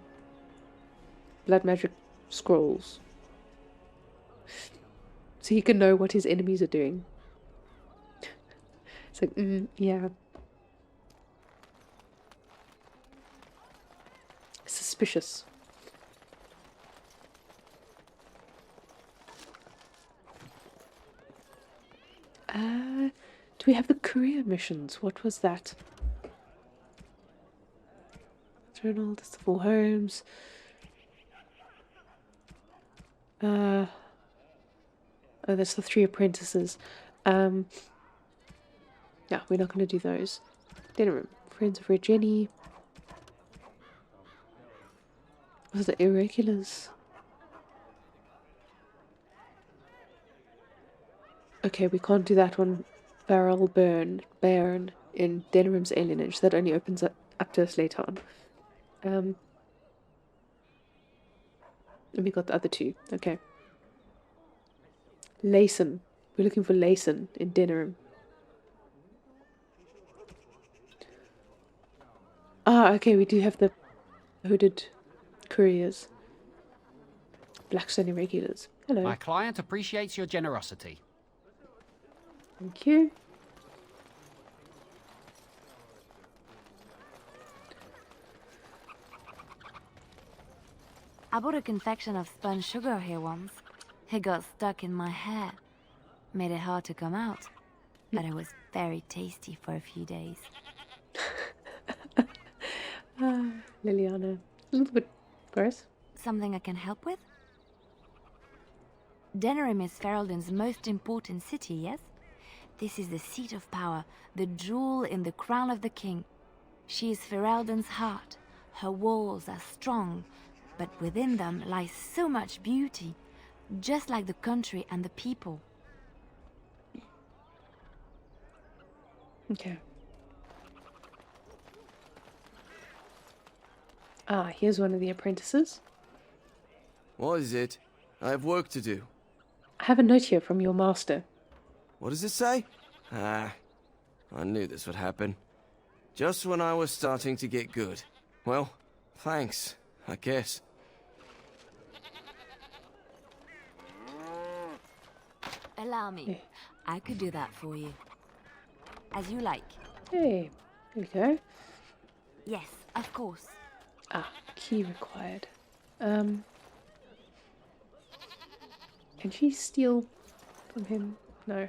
blood magic scrolls, so he can know what his enemies are doing. It's like, yeah. Suspicious. Do we have the career missions? What was that? Journal, that's the 4 homes. Oh, that's the 3 apprentices. Yeah, we're not going to do those. Denerim, Friends of Red Jenny. Was it irregulars? Okay, we can't do that one. Barrel Bairn in Denerim's alienage. That only opens up to us later on. And we got the other 2. Okay. Layson. We're looking for Layson in Denerim. Ah, okay, we do have the hooded couriers. Blackstone irregulars. Hello. My client appreciates your generosity. Thank you. I bought a confection of spun sugar here once. It got stuck in my hair. Made it hard to come out. But it was very tasty for a few days. Liliana. A little bit gross. Something I can help with? Denerim is Ferelden's most important city, yes? This is the seat of power, the jewel in the crown of the king. She is Ferelden's heart. Her walls are strong, but within them lies so much beauty, just like the country and the people. Okay. Ah, here's one of the apprentices. What is it? I have work to do. I have a note here from your master. What does it say? Ah, I knew this would happen. Just when I was starting to get good. Well, thanks, I guess. Allow me. I could do that for you. As you like. Hey, here we go. Yes, of course. Ah, key required. Can she steal from him? No.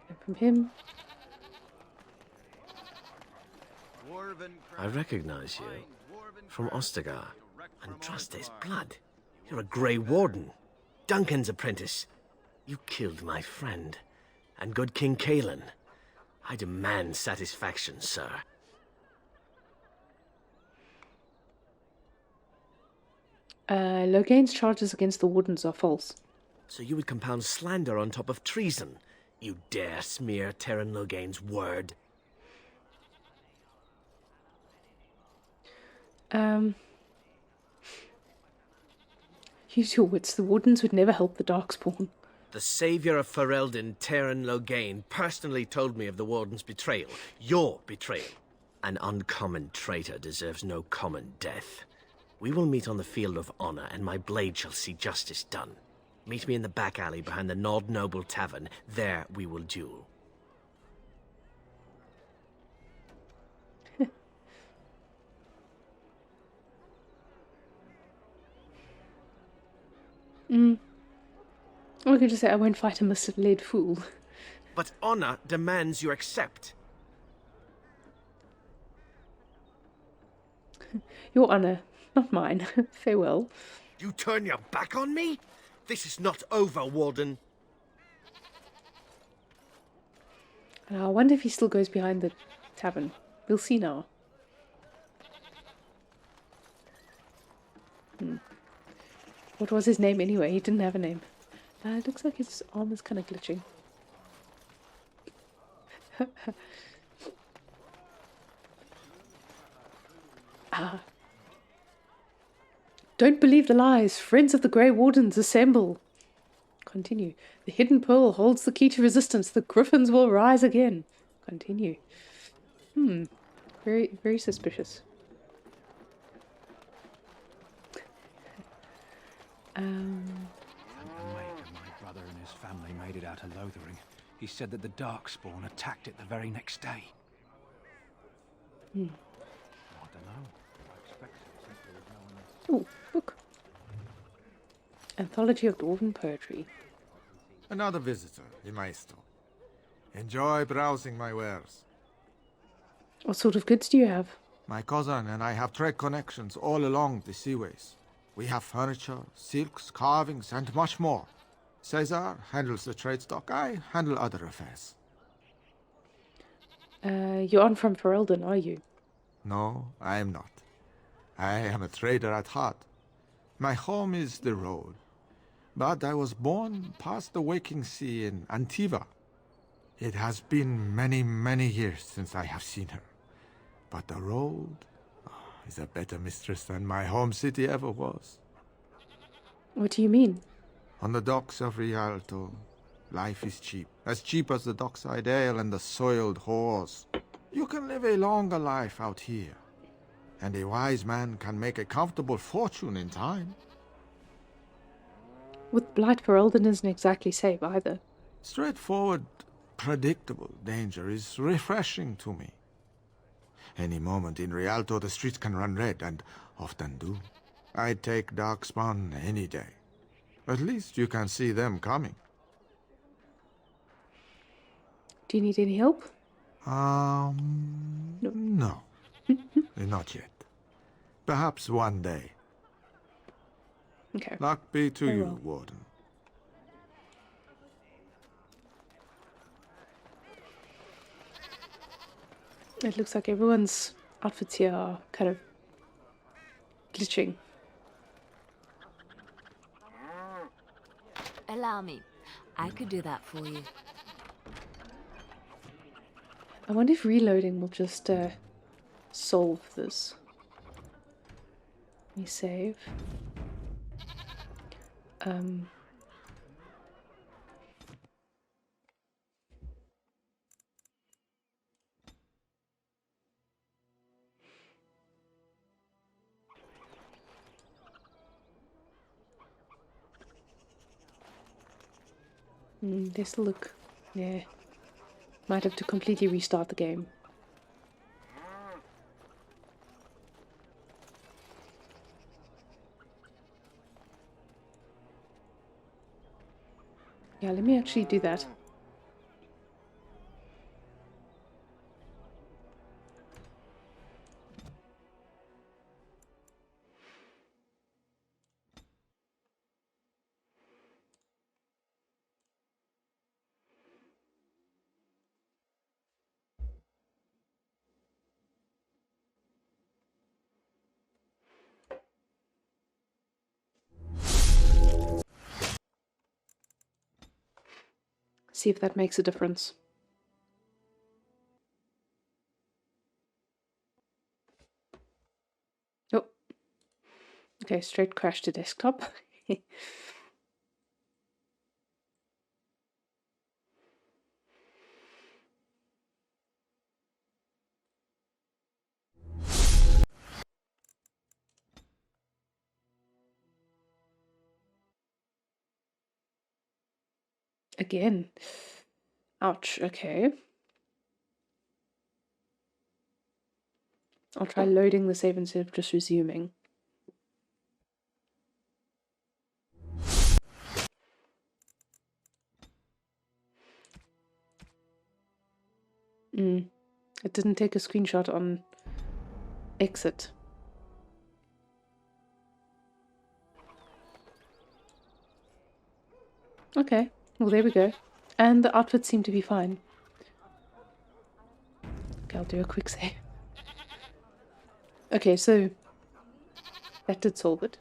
And from him? I recognize you. From Ostagar. And trust his blood. You're a Grey Warden. Duncan's apprentice. You killed my friend. And good King Cailan. I demand satisfaction, sir. Loghain's charges against the Wardens are false. So you would compound slander on top of treason? You dare smear Terran Loghain's word? Use your wits. The Wardens would never help the Darkspawn. The savior of Ferelden, Terran Loghain, personally told me of the Warden's betrayal. Your betrayal. An uncommon traitor deserves no common death. We will meet on the field of honor, and my blade shall see justice done. Meet me in the back alley behind the Nod Noble Tavern. There we will duel. We could just say, I won't fight a misled fool. But honor demands you accept. Your honor, not mine. Farewell. You turn your back on me? This is not over, Warden. I wonder if he still goes behind the tavern. We'll see now. What was his name anyway? He didn't have a name. It looks like his arm is kind of glitching. Don't believe the lies. Friends of the Grey Wardens, assemble. Continue. The hidden pearl holds the key to resistance. The griffins will rise again. Continue. Very, very suspicious. My brother and his family made it out of Lothering. He said that the darkspawn attacked it the very next day. Hmm. I don't know. I expect so, since there was no one else. Ooh, book. Anthology of Dwarven Poetry. Another visitor, Maestro. Enjoy browsing my wares. What sort of goods do you have? My cousin and I have trade connections all along the seaways. We have furniture, silks, carvings, and much more. Caesar handles the trade stock. I handle other affairs. You aren't from Ferelden, are you? No, I am not. I am a trader at heart. My home is the road. But I was born past the waking sea in Antiva. It has been many, many years since I have seen her. But the road is a better mistress than my home city ever was. What do you mean? On the docks of Rialto, life is cheap. As cheap as the dockside ale and the soiled whores. You can live a longer life out here. And a wise man can make a comfortable fortune in time. With Blight, Ferelden isn't exactly safe either. Straightforward, predictable danger is refreshing to me. Any moment in Rialto the streets can run red, and often do. I'd take darkspawn any day. At least you can see them coming. Do you need any help? No. Not yet. Perhaps one day. Okay. Luck be to Very you, well. Warden. It looks like everyone's outfits here are kind of glitching. Allow me. I could do that for you. I wonder if reloading will just solve this. Let me save. This look, yeah. Might have to completely restart the game. Yeah, let me actually do that. See if that makes a difference. Oh. Okay, straight crash to desktop. Again. Ouch, okay. I'll try loading the save instead of just resuming. It didn't take a screenshot on exit. Okay, well there we go. And the outfits seem to be fine. Okay, I'll do a quick save. Okay, so that did solve it.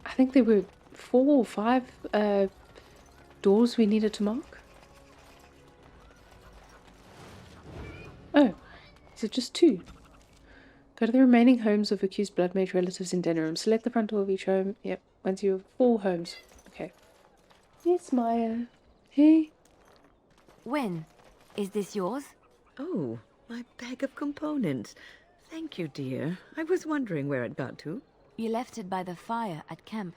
I think there were 4 or 5 doors we needed to mark. Oh, is it just 2? Go to the remaining homes of accused blood mage relatives in Denerim. Select the front door of each home. Yep, once you have 4 homes. Okay. Yes, Maya. Hey. Wyn, is this yours? Oh, my bag of components. Thank you, dear. I was wondering where it got to. You left it by the fire at camp.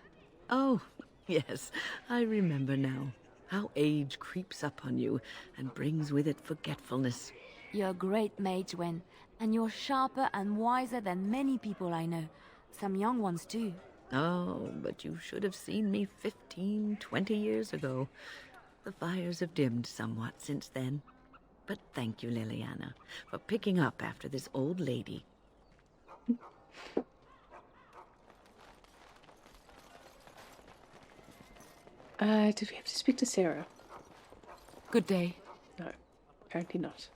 Oh, yes, I remember now. How age creeps up on you and brings with it forgetfulness. You're a great mage, Wyn, and you're sharper and wiser than many people I know. Some young ones, too. Oh, but you should have seen me 15, 20 years ago. The fires have dimmed somewhat since then. But thank you, Liliana, for picking up after this old lady. Did we have to speak to Sarah? Good day. No, apparently not.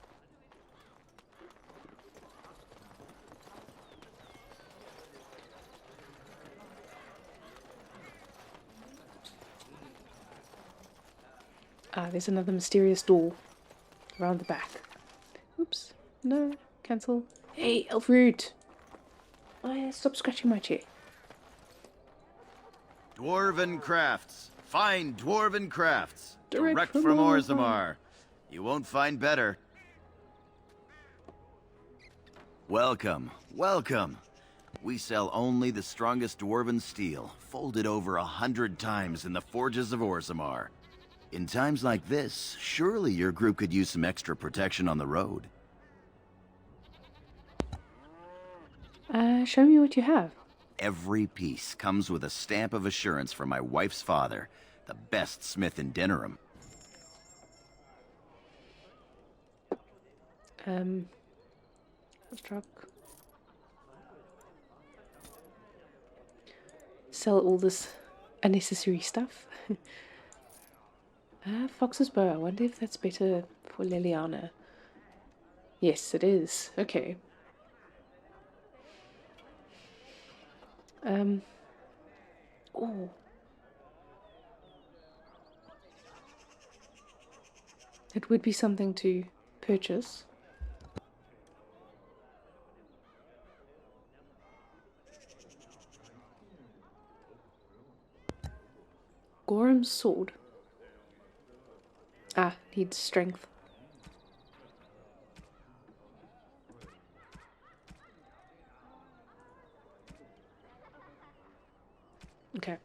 There's another mysterious door around the back. Oops. No, cancel. Hey, Elfroot! Stop scratching my chair. Dwarven crafts. Fine dwarven crafts. Direct from from Orzammar. You won't find better. Welcome, welcome. We sell only the strongest dwarven steel, folded over 100 times in the forges of Orzammar. In times like this, surely your group could use some extra protection on the road. Show me what you have. Every piece comes with a stamp of assurance from my wife's father, the best smith in Denerim. Truck. Sell all this unnecessary stuff. Fox's bow. I wonder if that's better for Liliana. Yes, it is. Okay. Oh. It would be something to purchase. Gorham's sword. Needs strength. Okay.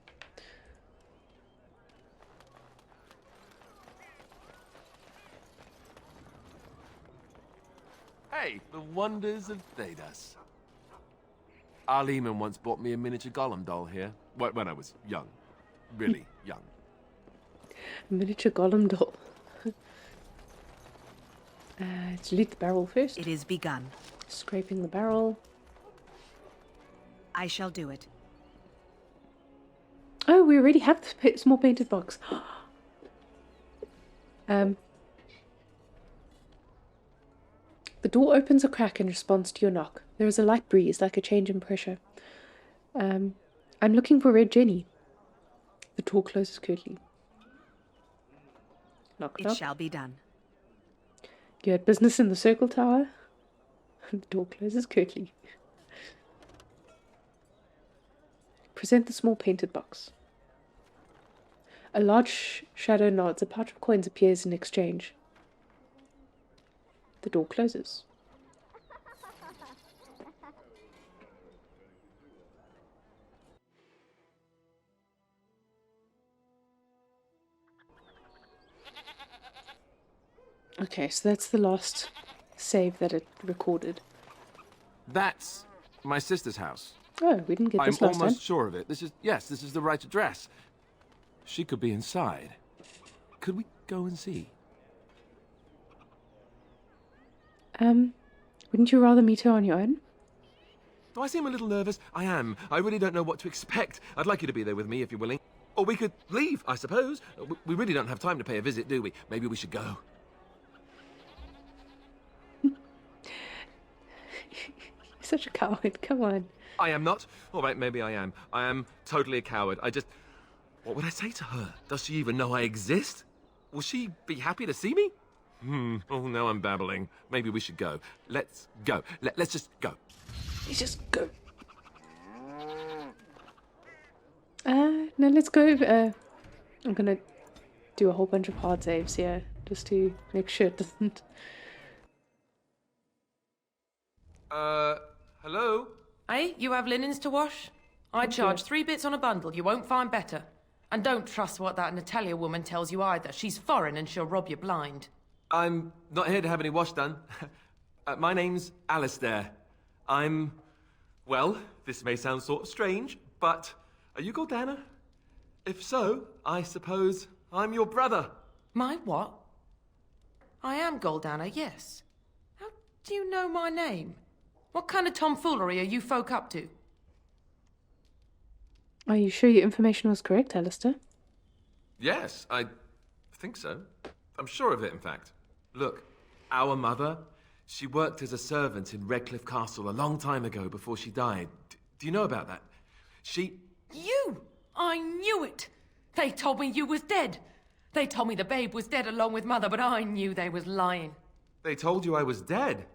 Hey, the wonders of Thedas. Arleman once bought me a miniature golem doll here. When I was young. Really young. A miniature golem doll. Let's loot the barrel first. It is begun. Scraping the barrel. I shall do it. Oh, we already have the small painted box. The door opens a crack in response to your knock. There is a light breeze, like a change in pressure. I'm looking for Red Jenny. The door closes curtly. Knock, knock. It shall be done. You had business in the circle tower? The door closes curtly. Present the small painted box. A large shadow nods. A pouch of coins appears in exchange. The door closes. Okay, so that's the last save that it recorded. That's my sister's house. Oh, we didn't get this I'm last almost time. sure of it. This is the right address. She could be inside. Could we go and see? Wouldn't you rather meet her on your own? Do I seem a little nervous? I am. I really don't know what to expect. I'd like you to be there with me if you're willing. Or we could leave, I suppose. We really don't have time to pay a visit, do we? Maybe we should go. You're such a coward, come on. I am not. All right, maybe I am. I am totally a coward. What would I say to her? Does she even know I exist? Will she be happy to see me? Oh, now I'm babbling. Maybe we should go. Let's go. Let's just go. Let's just go. No, let's go. I'm gonna do a whole bunch of hard saves here. just to make sure it doesn't. Hello? Hey, you have linens to wash? I charge 3 bits on a bundle. You won't find better. And don't trust what that Natalia woman tells you either. She's foreign and she'll rob you blind. I'm not here to have any wash done. My name's Alistair. Well, this may sound sort of strange, but are you Gordana? If so, I suppose I'm your brother. My what? I am Goldana, yes. How do you know my name? What kind of tomfoolery are you folk up to? Are you sure your information was correct, Alistair? Yes, I think so. I'm sure of it, in fact. Look, our mother, she worked as a servant in Redcliffe Castle a long time ago before she died. Do you know about that? You! I knew it! They told me you was dead. They told me the babe was dead along with mother, but I knew they was lying. They told you I was dead?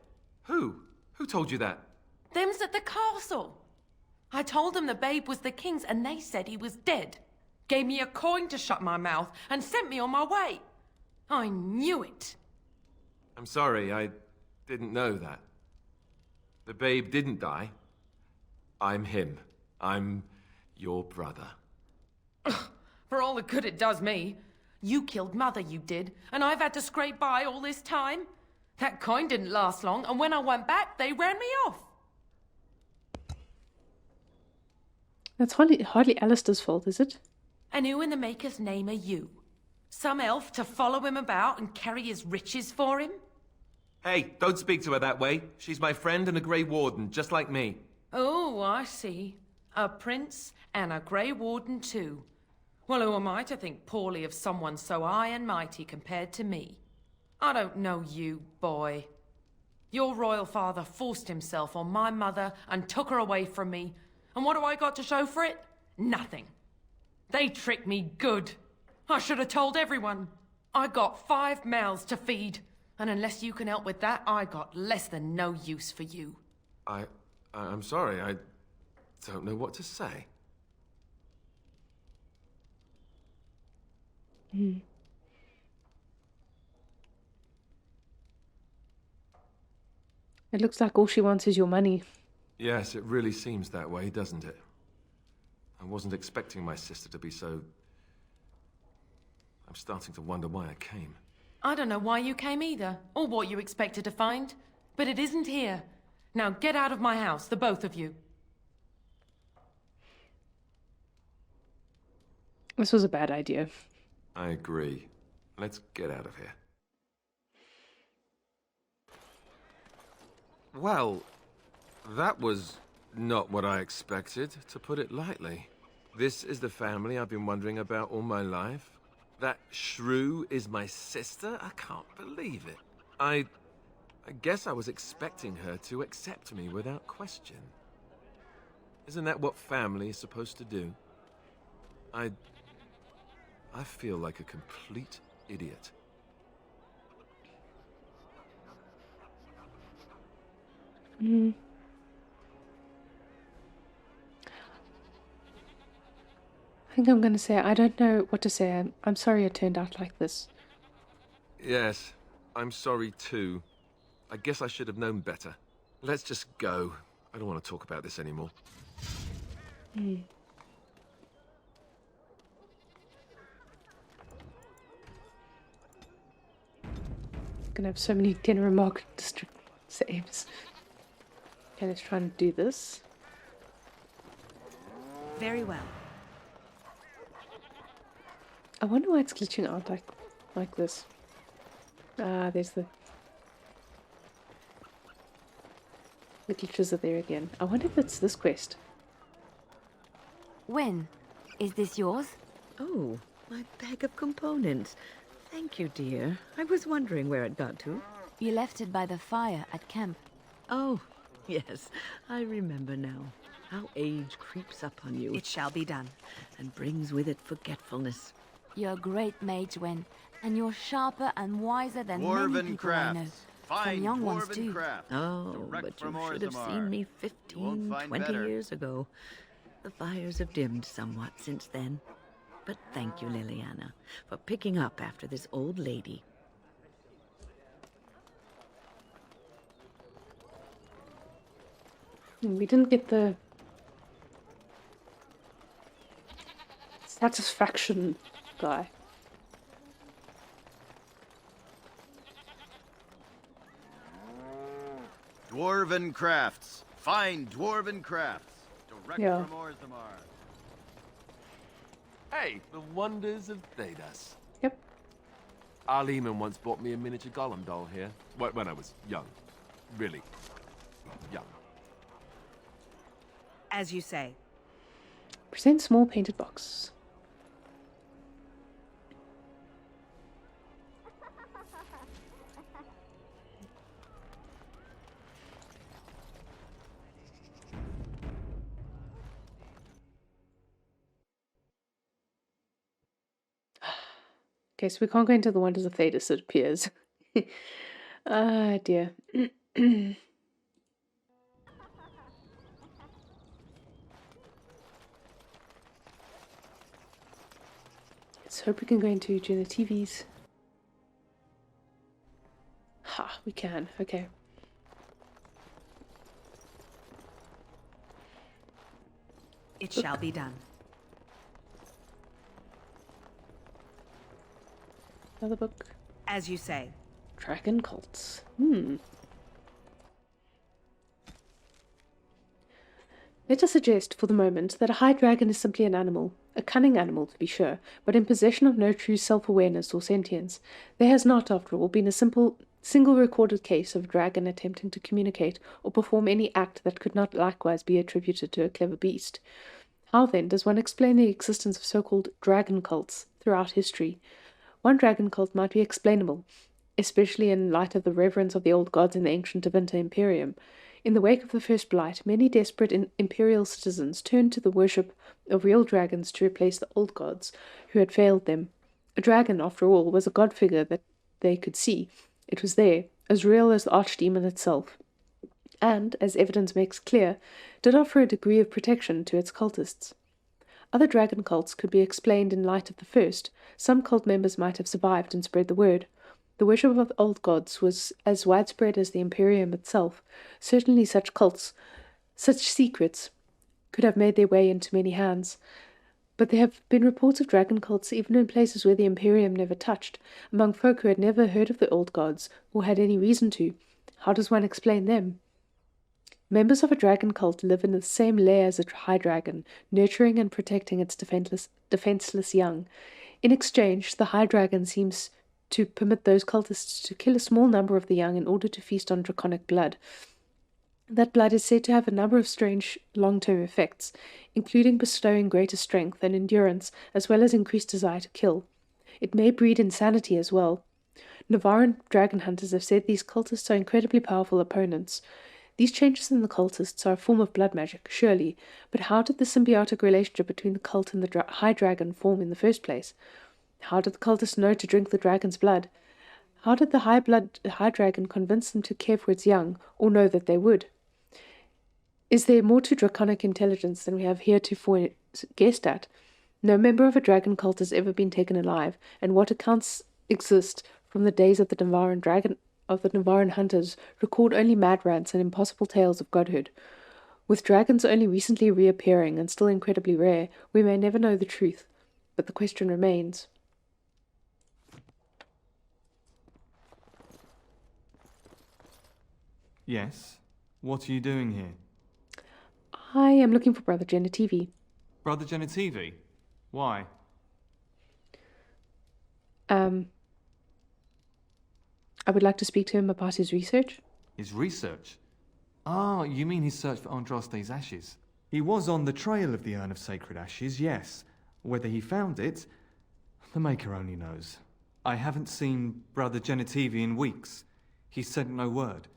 Who? Who told you that? Them's at the castle. I told them the babe was the king's and they said he was dead. Gave me a coin to shut my mouth and sent me on my way. I knew it. I'm sorry, I didn't know that. The babe didn't die. I'm him. I'm your brother. For all the good it does me. You killed mother, you did, and I've had to scrape by all this time. That coin didn't last long, and when I went back, they ran me off. That's hardly Alistair's fault, is it? And who in the maker's name are you? Some elf to follow him about and carry his riches for him? Hey, don't speak to her that way. She's my friend and a Grey Warden, just like me. Oh, I see. A prince and a Grey Warden too. Well, who am I to think poorly of someone so high and mighty compared to me? I don't know you, boy. Your royal father forced himself on my mother and took her away from me. And what do I got to show for it? Nothing. They tricked me good. I should have told everyone. I got 5 mouths to feed. And unless you can help with that, I got less than no use for you. I'm sorry, I don't know what to say. Hmm. It looks like all she wants is your money. Yes, it really seems that way, doesn't it? I wasn't expecting my sister to be so... I'm starting to wonder why I came. I don't know why you came either, or what you expected to find. But it isn't here. Now get out of my house, the both of you. This was a bad idea. I agree. Let's get out of here. Well, that was not what I expected, to put it lightly. This is the family I've been wondering about all my life. That shrew is my sister? I can't believe it. I guess I was expecting her to accept me without question. Isn't that what family is supposed to do? I feel like a complete idiot. Hmm. I think I'm going to say I don't know what to say. I'm sorry it turned out like this. Yes, I'm sorry too. I guess I should have known better. Let's just go. I don't want to talk about this anymore. Hmm. Gonna have so many Denerim Market District saves. Okay, let's try and do this. Very well. I wonder why it's glitching out like this. Ah, there's the glitches are there again. I wonder if it's this quest. When? Is this yours? Oh, my bag of components. Thank you, dear. I was wondering where it got to. You left it by the fire at camp. Oh, yes. I remember now. How age creeps up on you. It shall be done. And brings with it forgetfulness. You're a great mage, Wen, and you're sharper and wiser than many people I know. Some young ones too. Oh, but you should have seen me 15, 20 years ago. The fires have dimmed somewhat since then. But thank you, Liliana, for picking up after this old lady. We didn't get the satisfaction guy. Dwarven crafts. Fine dwarven crafts. Direct from Orthamar. Hey, the wonders of Thedas. Yep. Arleman once bought me a miniature golem doll here. When I was young. Really young. As you say. Present small painted box. Okay, so we can't go into the wonders of Thedas, it appears. Ah, dear. Let's hope we can go into Genitivi's. Ha, we can. Okay. It shall be done. Another book. As you say. Dragon cults. Let us suggest, for the moment, that a high dragon is simply an animal, a cunning animal to be sure, but in possession of no true self-awareness or sentience. There has not, after all, been a single recorded case of a dragon attempting to communicate or perform any act that could not likewise be attributed to a clever beast. How, then, does one explain the existence of so-called dragon cults throughout history? One dragon cult might be explainable, especially in light of the reverence of the old gods in the ancient Tevinter Imperium. In the wake of the First Blight, many desperate imperial citizens turned to the worship of real dragons to replace the old gods who had failed them. A dragon, after all, was a god figure that they could see. It was there, as real as the Archdemon itself, and, as evidence makes clear, did offer a degree of protection to its cultists. Other dragon cults could be explained in light of the first. Some cult members might have survived and spread the word. The worship of the old gods was as widespread as the Imperium itself. Certainly such cults, such secrets, could have made their way into many hands. But there have been reports of dragon cults even in places where the Imperium never touched, among folk who had never heard of the old gods, or had any reason to. How does one explain them? Members of a dragon cult live in the same lair as a high dragon, nurturing and protecting its defenseless young. In exchange, the high dragon seems to permit those cultists to kill a small number of the young in order to feast on draconic blood. That blood is said to have a number of strange long-term effects, including bestowing greater strength and endurance, as well as increased desire to kill. It may breed insanity as well. Navaran dragon hunters have said these cultists are incredibly powerful opponents. These changes in the cultists are a form of blood magic, surely, but how did the symbiotic relationship between the cult and the high dragon form in the first place? How did the cultists know to drink the dragon's blood? How did the high dragon convince them to care for its young, or know that they would? Is there more to draconic intelligence than we have heretofore guessed at? No member of a dragon cult has ever been taken alive, and what accounts exist from the days of the Navaran hunters record only mad rants and impossible tales of godhood. With dragons only recently reappearing and still incredibly rare, we may never know the truth, but the question remains. Yes? What are you doing here? I am looking for Brother Genitivi. Brother Genitivi? Why? I would like to speak to him about his research. His research? Ah, you mean his search for Andraste's ashes? He was on the trail of the Urn of Sacred Ashes, yes. Whether he found it, the Maker only knows. I haven't seen Brother Genitivi in weeks. He sent no word.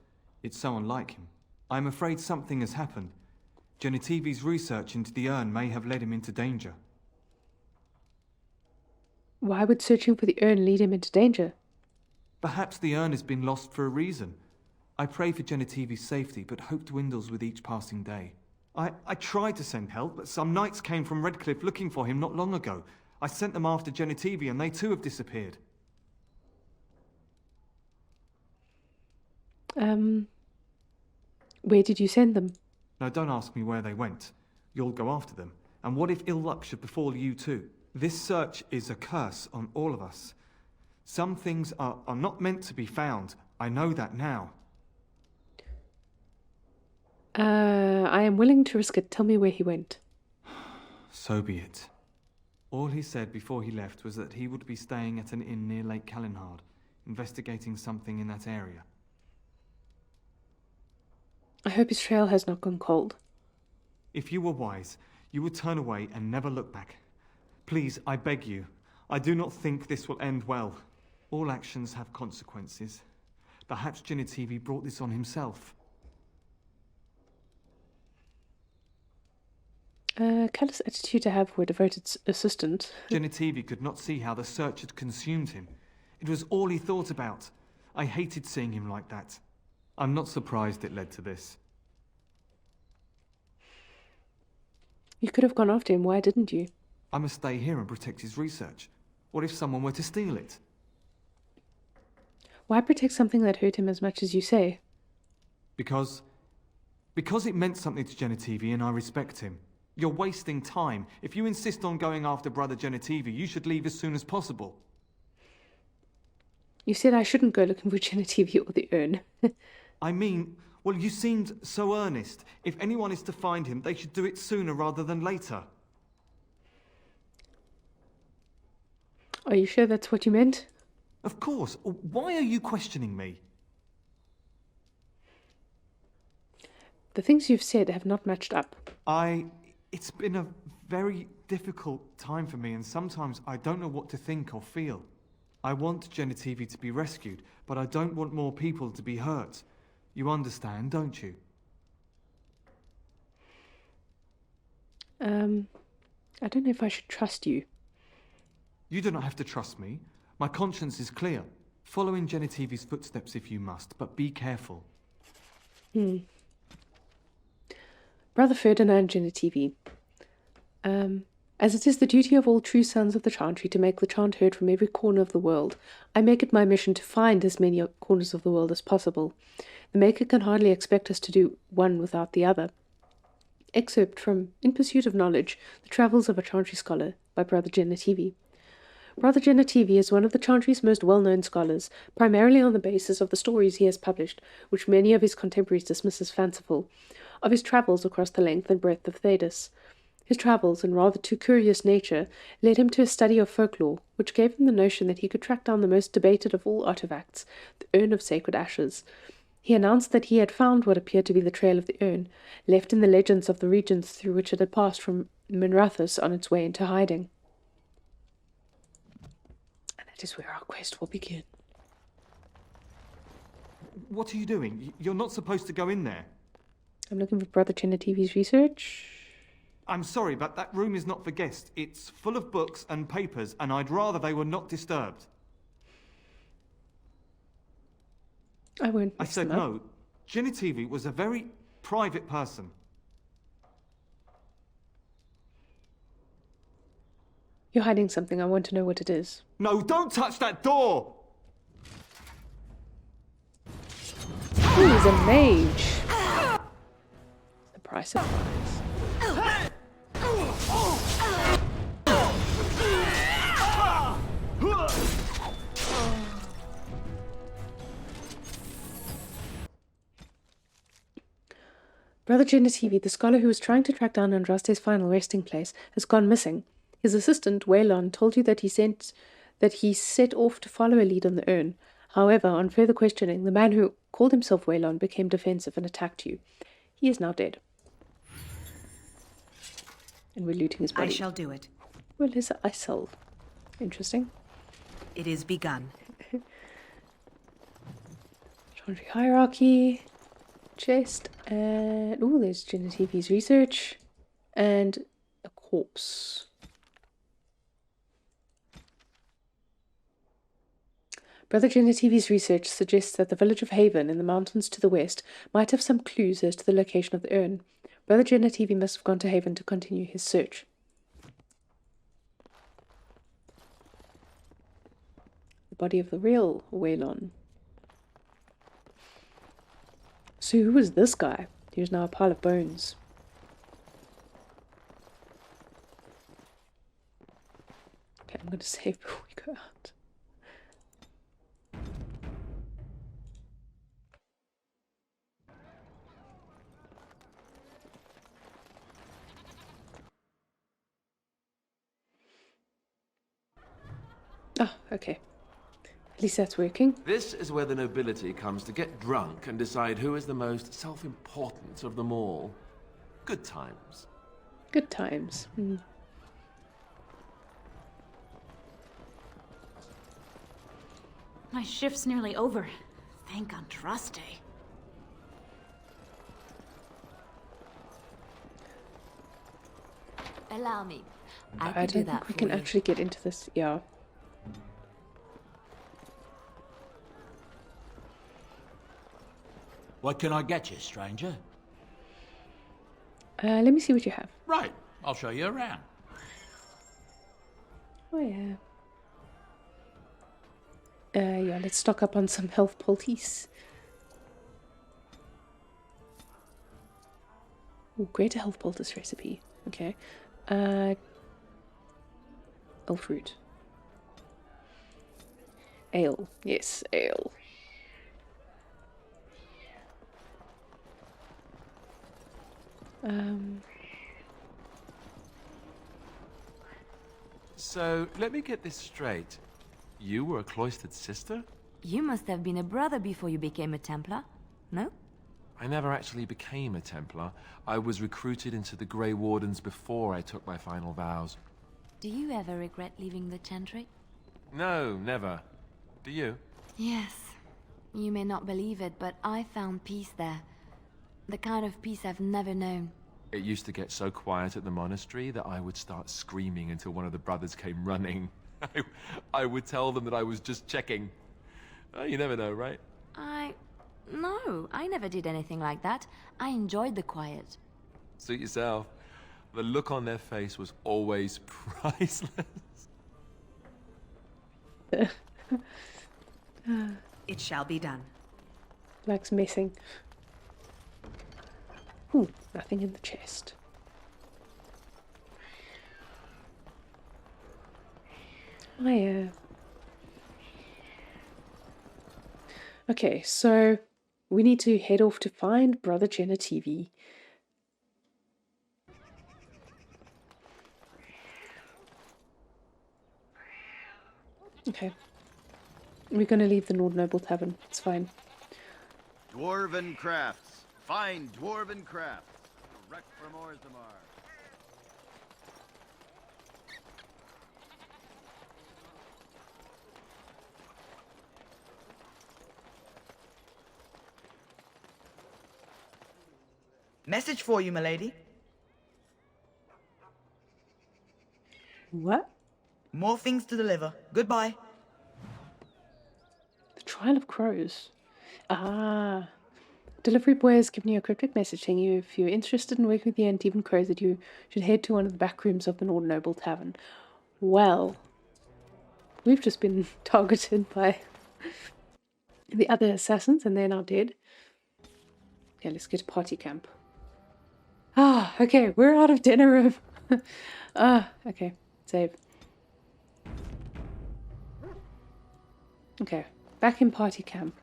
It's so unlike him. I'm afraid something has happened. Genitivi's research into the urn may have led him into danger. Why would searching for the urn lead him into danger? Perhaps the urn has been lost for a reason. I pray for Genitivi's safety, but hope dwindles with each passing day. I tried to send help, but some knights came from Redcliffe looking for him not long ago. I sent them after Genitivi, and they too have disappeared. Where did you send them? Now don't ask me where they went. You'll go after them. And what if ill luck should befall you too? This search is a curse on all of us. Some things are not meant to be found. I know that now. I am willing to risk it. Tell me where he went. So be it. All he said before he left was that he would be staying at an inn near Lake Calenhard, investigating something in that area. I hope his trail has not gone cold. If you were wise, you would turn away and never look back. Please, I beg you. I do not think this will end well. All actions have consequences. Perhaps Genitivi brought this on himself. Callous attitude to have for a devoted assistant. Genitivi could not see how the search had consumed him. It was all he thought about. I hated seeing him like that. I'm not surprised it led to this. You could have gone after him. Why didn't you? I must stay here and protect his research. What if someone were to steal it? Why protect something that hurt him as much as you say? Because it meant something to Genitivi and I respect him. You're wasting time. If you insist on going after Brother Genitivi, you should leave as soon as possible. You said I shouldn't go looking for Genitivi or the urn. I mean, well, you seemed so earnest. If anyone is to find him, they should do it sooner rather than later. Are you sure that's what you meant? Of course. Why are you questioning me? The things you've said have not matched up. It's been a very difficult time for me, and sometimes I don't know what to think or feel. I want Genitivi to be rescued, but I don't want more people to be hurt. You understand, don't you? I don't know if I should trust you. You do not have to trust me. My conscience is clear. Follow in Genitivi's footsteps if you must, but be careful. Brother Ferdinand Genitivi. As it is the duty of all true sons of the Chantry to make the chant heard from every corner of the world, I make it my mission to find as many corners of the world as possible. The Maker can hardly expect us to do one without the other. Excerpt from In Pursuit of Knowledge, The Travels of a Chantry Scholar by Brother Genitivi. Brother Genitivi is one of the Chantry's most well-known scholars, primarily on the basis of the stories he has published, which many of his contemporaries dismiss as fanciful, of his travels across the length and breadth of Thedas. His travels, in rather too curious nature, led him to a study of folklore, which gave him the notion that he could track down the most debated of all artifacts, the Urn of Sacred Ashes. He announced that he had found what appeared to be the trail of the urn, left in the legends of the regions through which it had passed from Minrathous on its way into hiding. And that is where our quest will begin. What are you doing? You're not supposed to go in there. I'm looking for Brother Genitivi's research. I'm sorry, but that room is not for guests. It's full of books and papers, and I'd rather they were not disturbed. I won't. I said no. Genitivi was a very private person. You're hiding something. I want to know what it is. No, don't touch that door! Ooh, he's a mage. Surprise, surprise. Brother Genitivi, the scholar who was trying to track down Andraste's final resting place, has gone missing. His assistant, Waylon, told you that he set off to follow a lead on the urn. However, on further questioning, the man who called himself Waylon became defensive and attacked you. He is now dead. And we're looting his body. I shall do it. Well, his Isel. Interesting. It is begun. Chantry hierarchy. Chest, and oh, there's Genitivi's research, and a corpse. Brother Genitivi's research suggests that the village of Haven in the mountains to the west might have some clues as to the location of the urn. Brother Genitivi must have gone to Haven to continue his search. The body of the real Waylon. So who was this guy? There's now a pile of bones. Okay, I'm going to save before we go out. Oh, okay. At least that's working. This is where the nobility comes to get drunk and decide who is the most self-important of them all. Good times. Good times. My shift's nearly over. Thank Andraste. Allow me. I don't can do that think we for can you. actually get into this. Yeah. What can I get you, stranger? Let me see what you have. Right, I'll show you around. Oh yeah. Yeah, let's stock up on some health poultice. Ooh, greater health poultice recipe. Okay. Elf root. Ale. Yes, ale. So, let me get this straight. You were a cloistered sister? You must have been a brother before you became a Templar, no? I never actually became a Templar. I was recruited into the Grey Wardens before I took my final vows. Do you ever regret leaving the Chantry? No, never. Do you? Yes. You may not believe it, but I found peace there. The kind of peace I've never known. It used to get so quiet at the monastery that I would start screaming until one of the brothers came running. I would tell them that I was just checking. Oh, you never know, right? No, I never did anything like that. I enjoyed the quiet. Suit yourself. The look on their face was always priceless. It shall be done. Likes messing. Ooh, nothing in the chest. Okay, so we need to head off to find Brother Genitivi. Okay. We're going to leave the Nord Noble Tavern. It's fine. Dwarven crafts. Fine dwarven crafts. Direct from Orzammar. Message for you, milady. What? More things to deliver. Goodbye. The Trial of Crows. Ah. Delivery boy has given you a cryptic message saying if you're interested in working with the Antivan Crows that you should head to one of the back rooms of the Nord Noble Tavern. Well, we've just been targeted by the other assassins and they're now dead. Okay, let's get to party camp. Ah, okay, we're out of Denerim. Okay, save. Okay, back in party camp.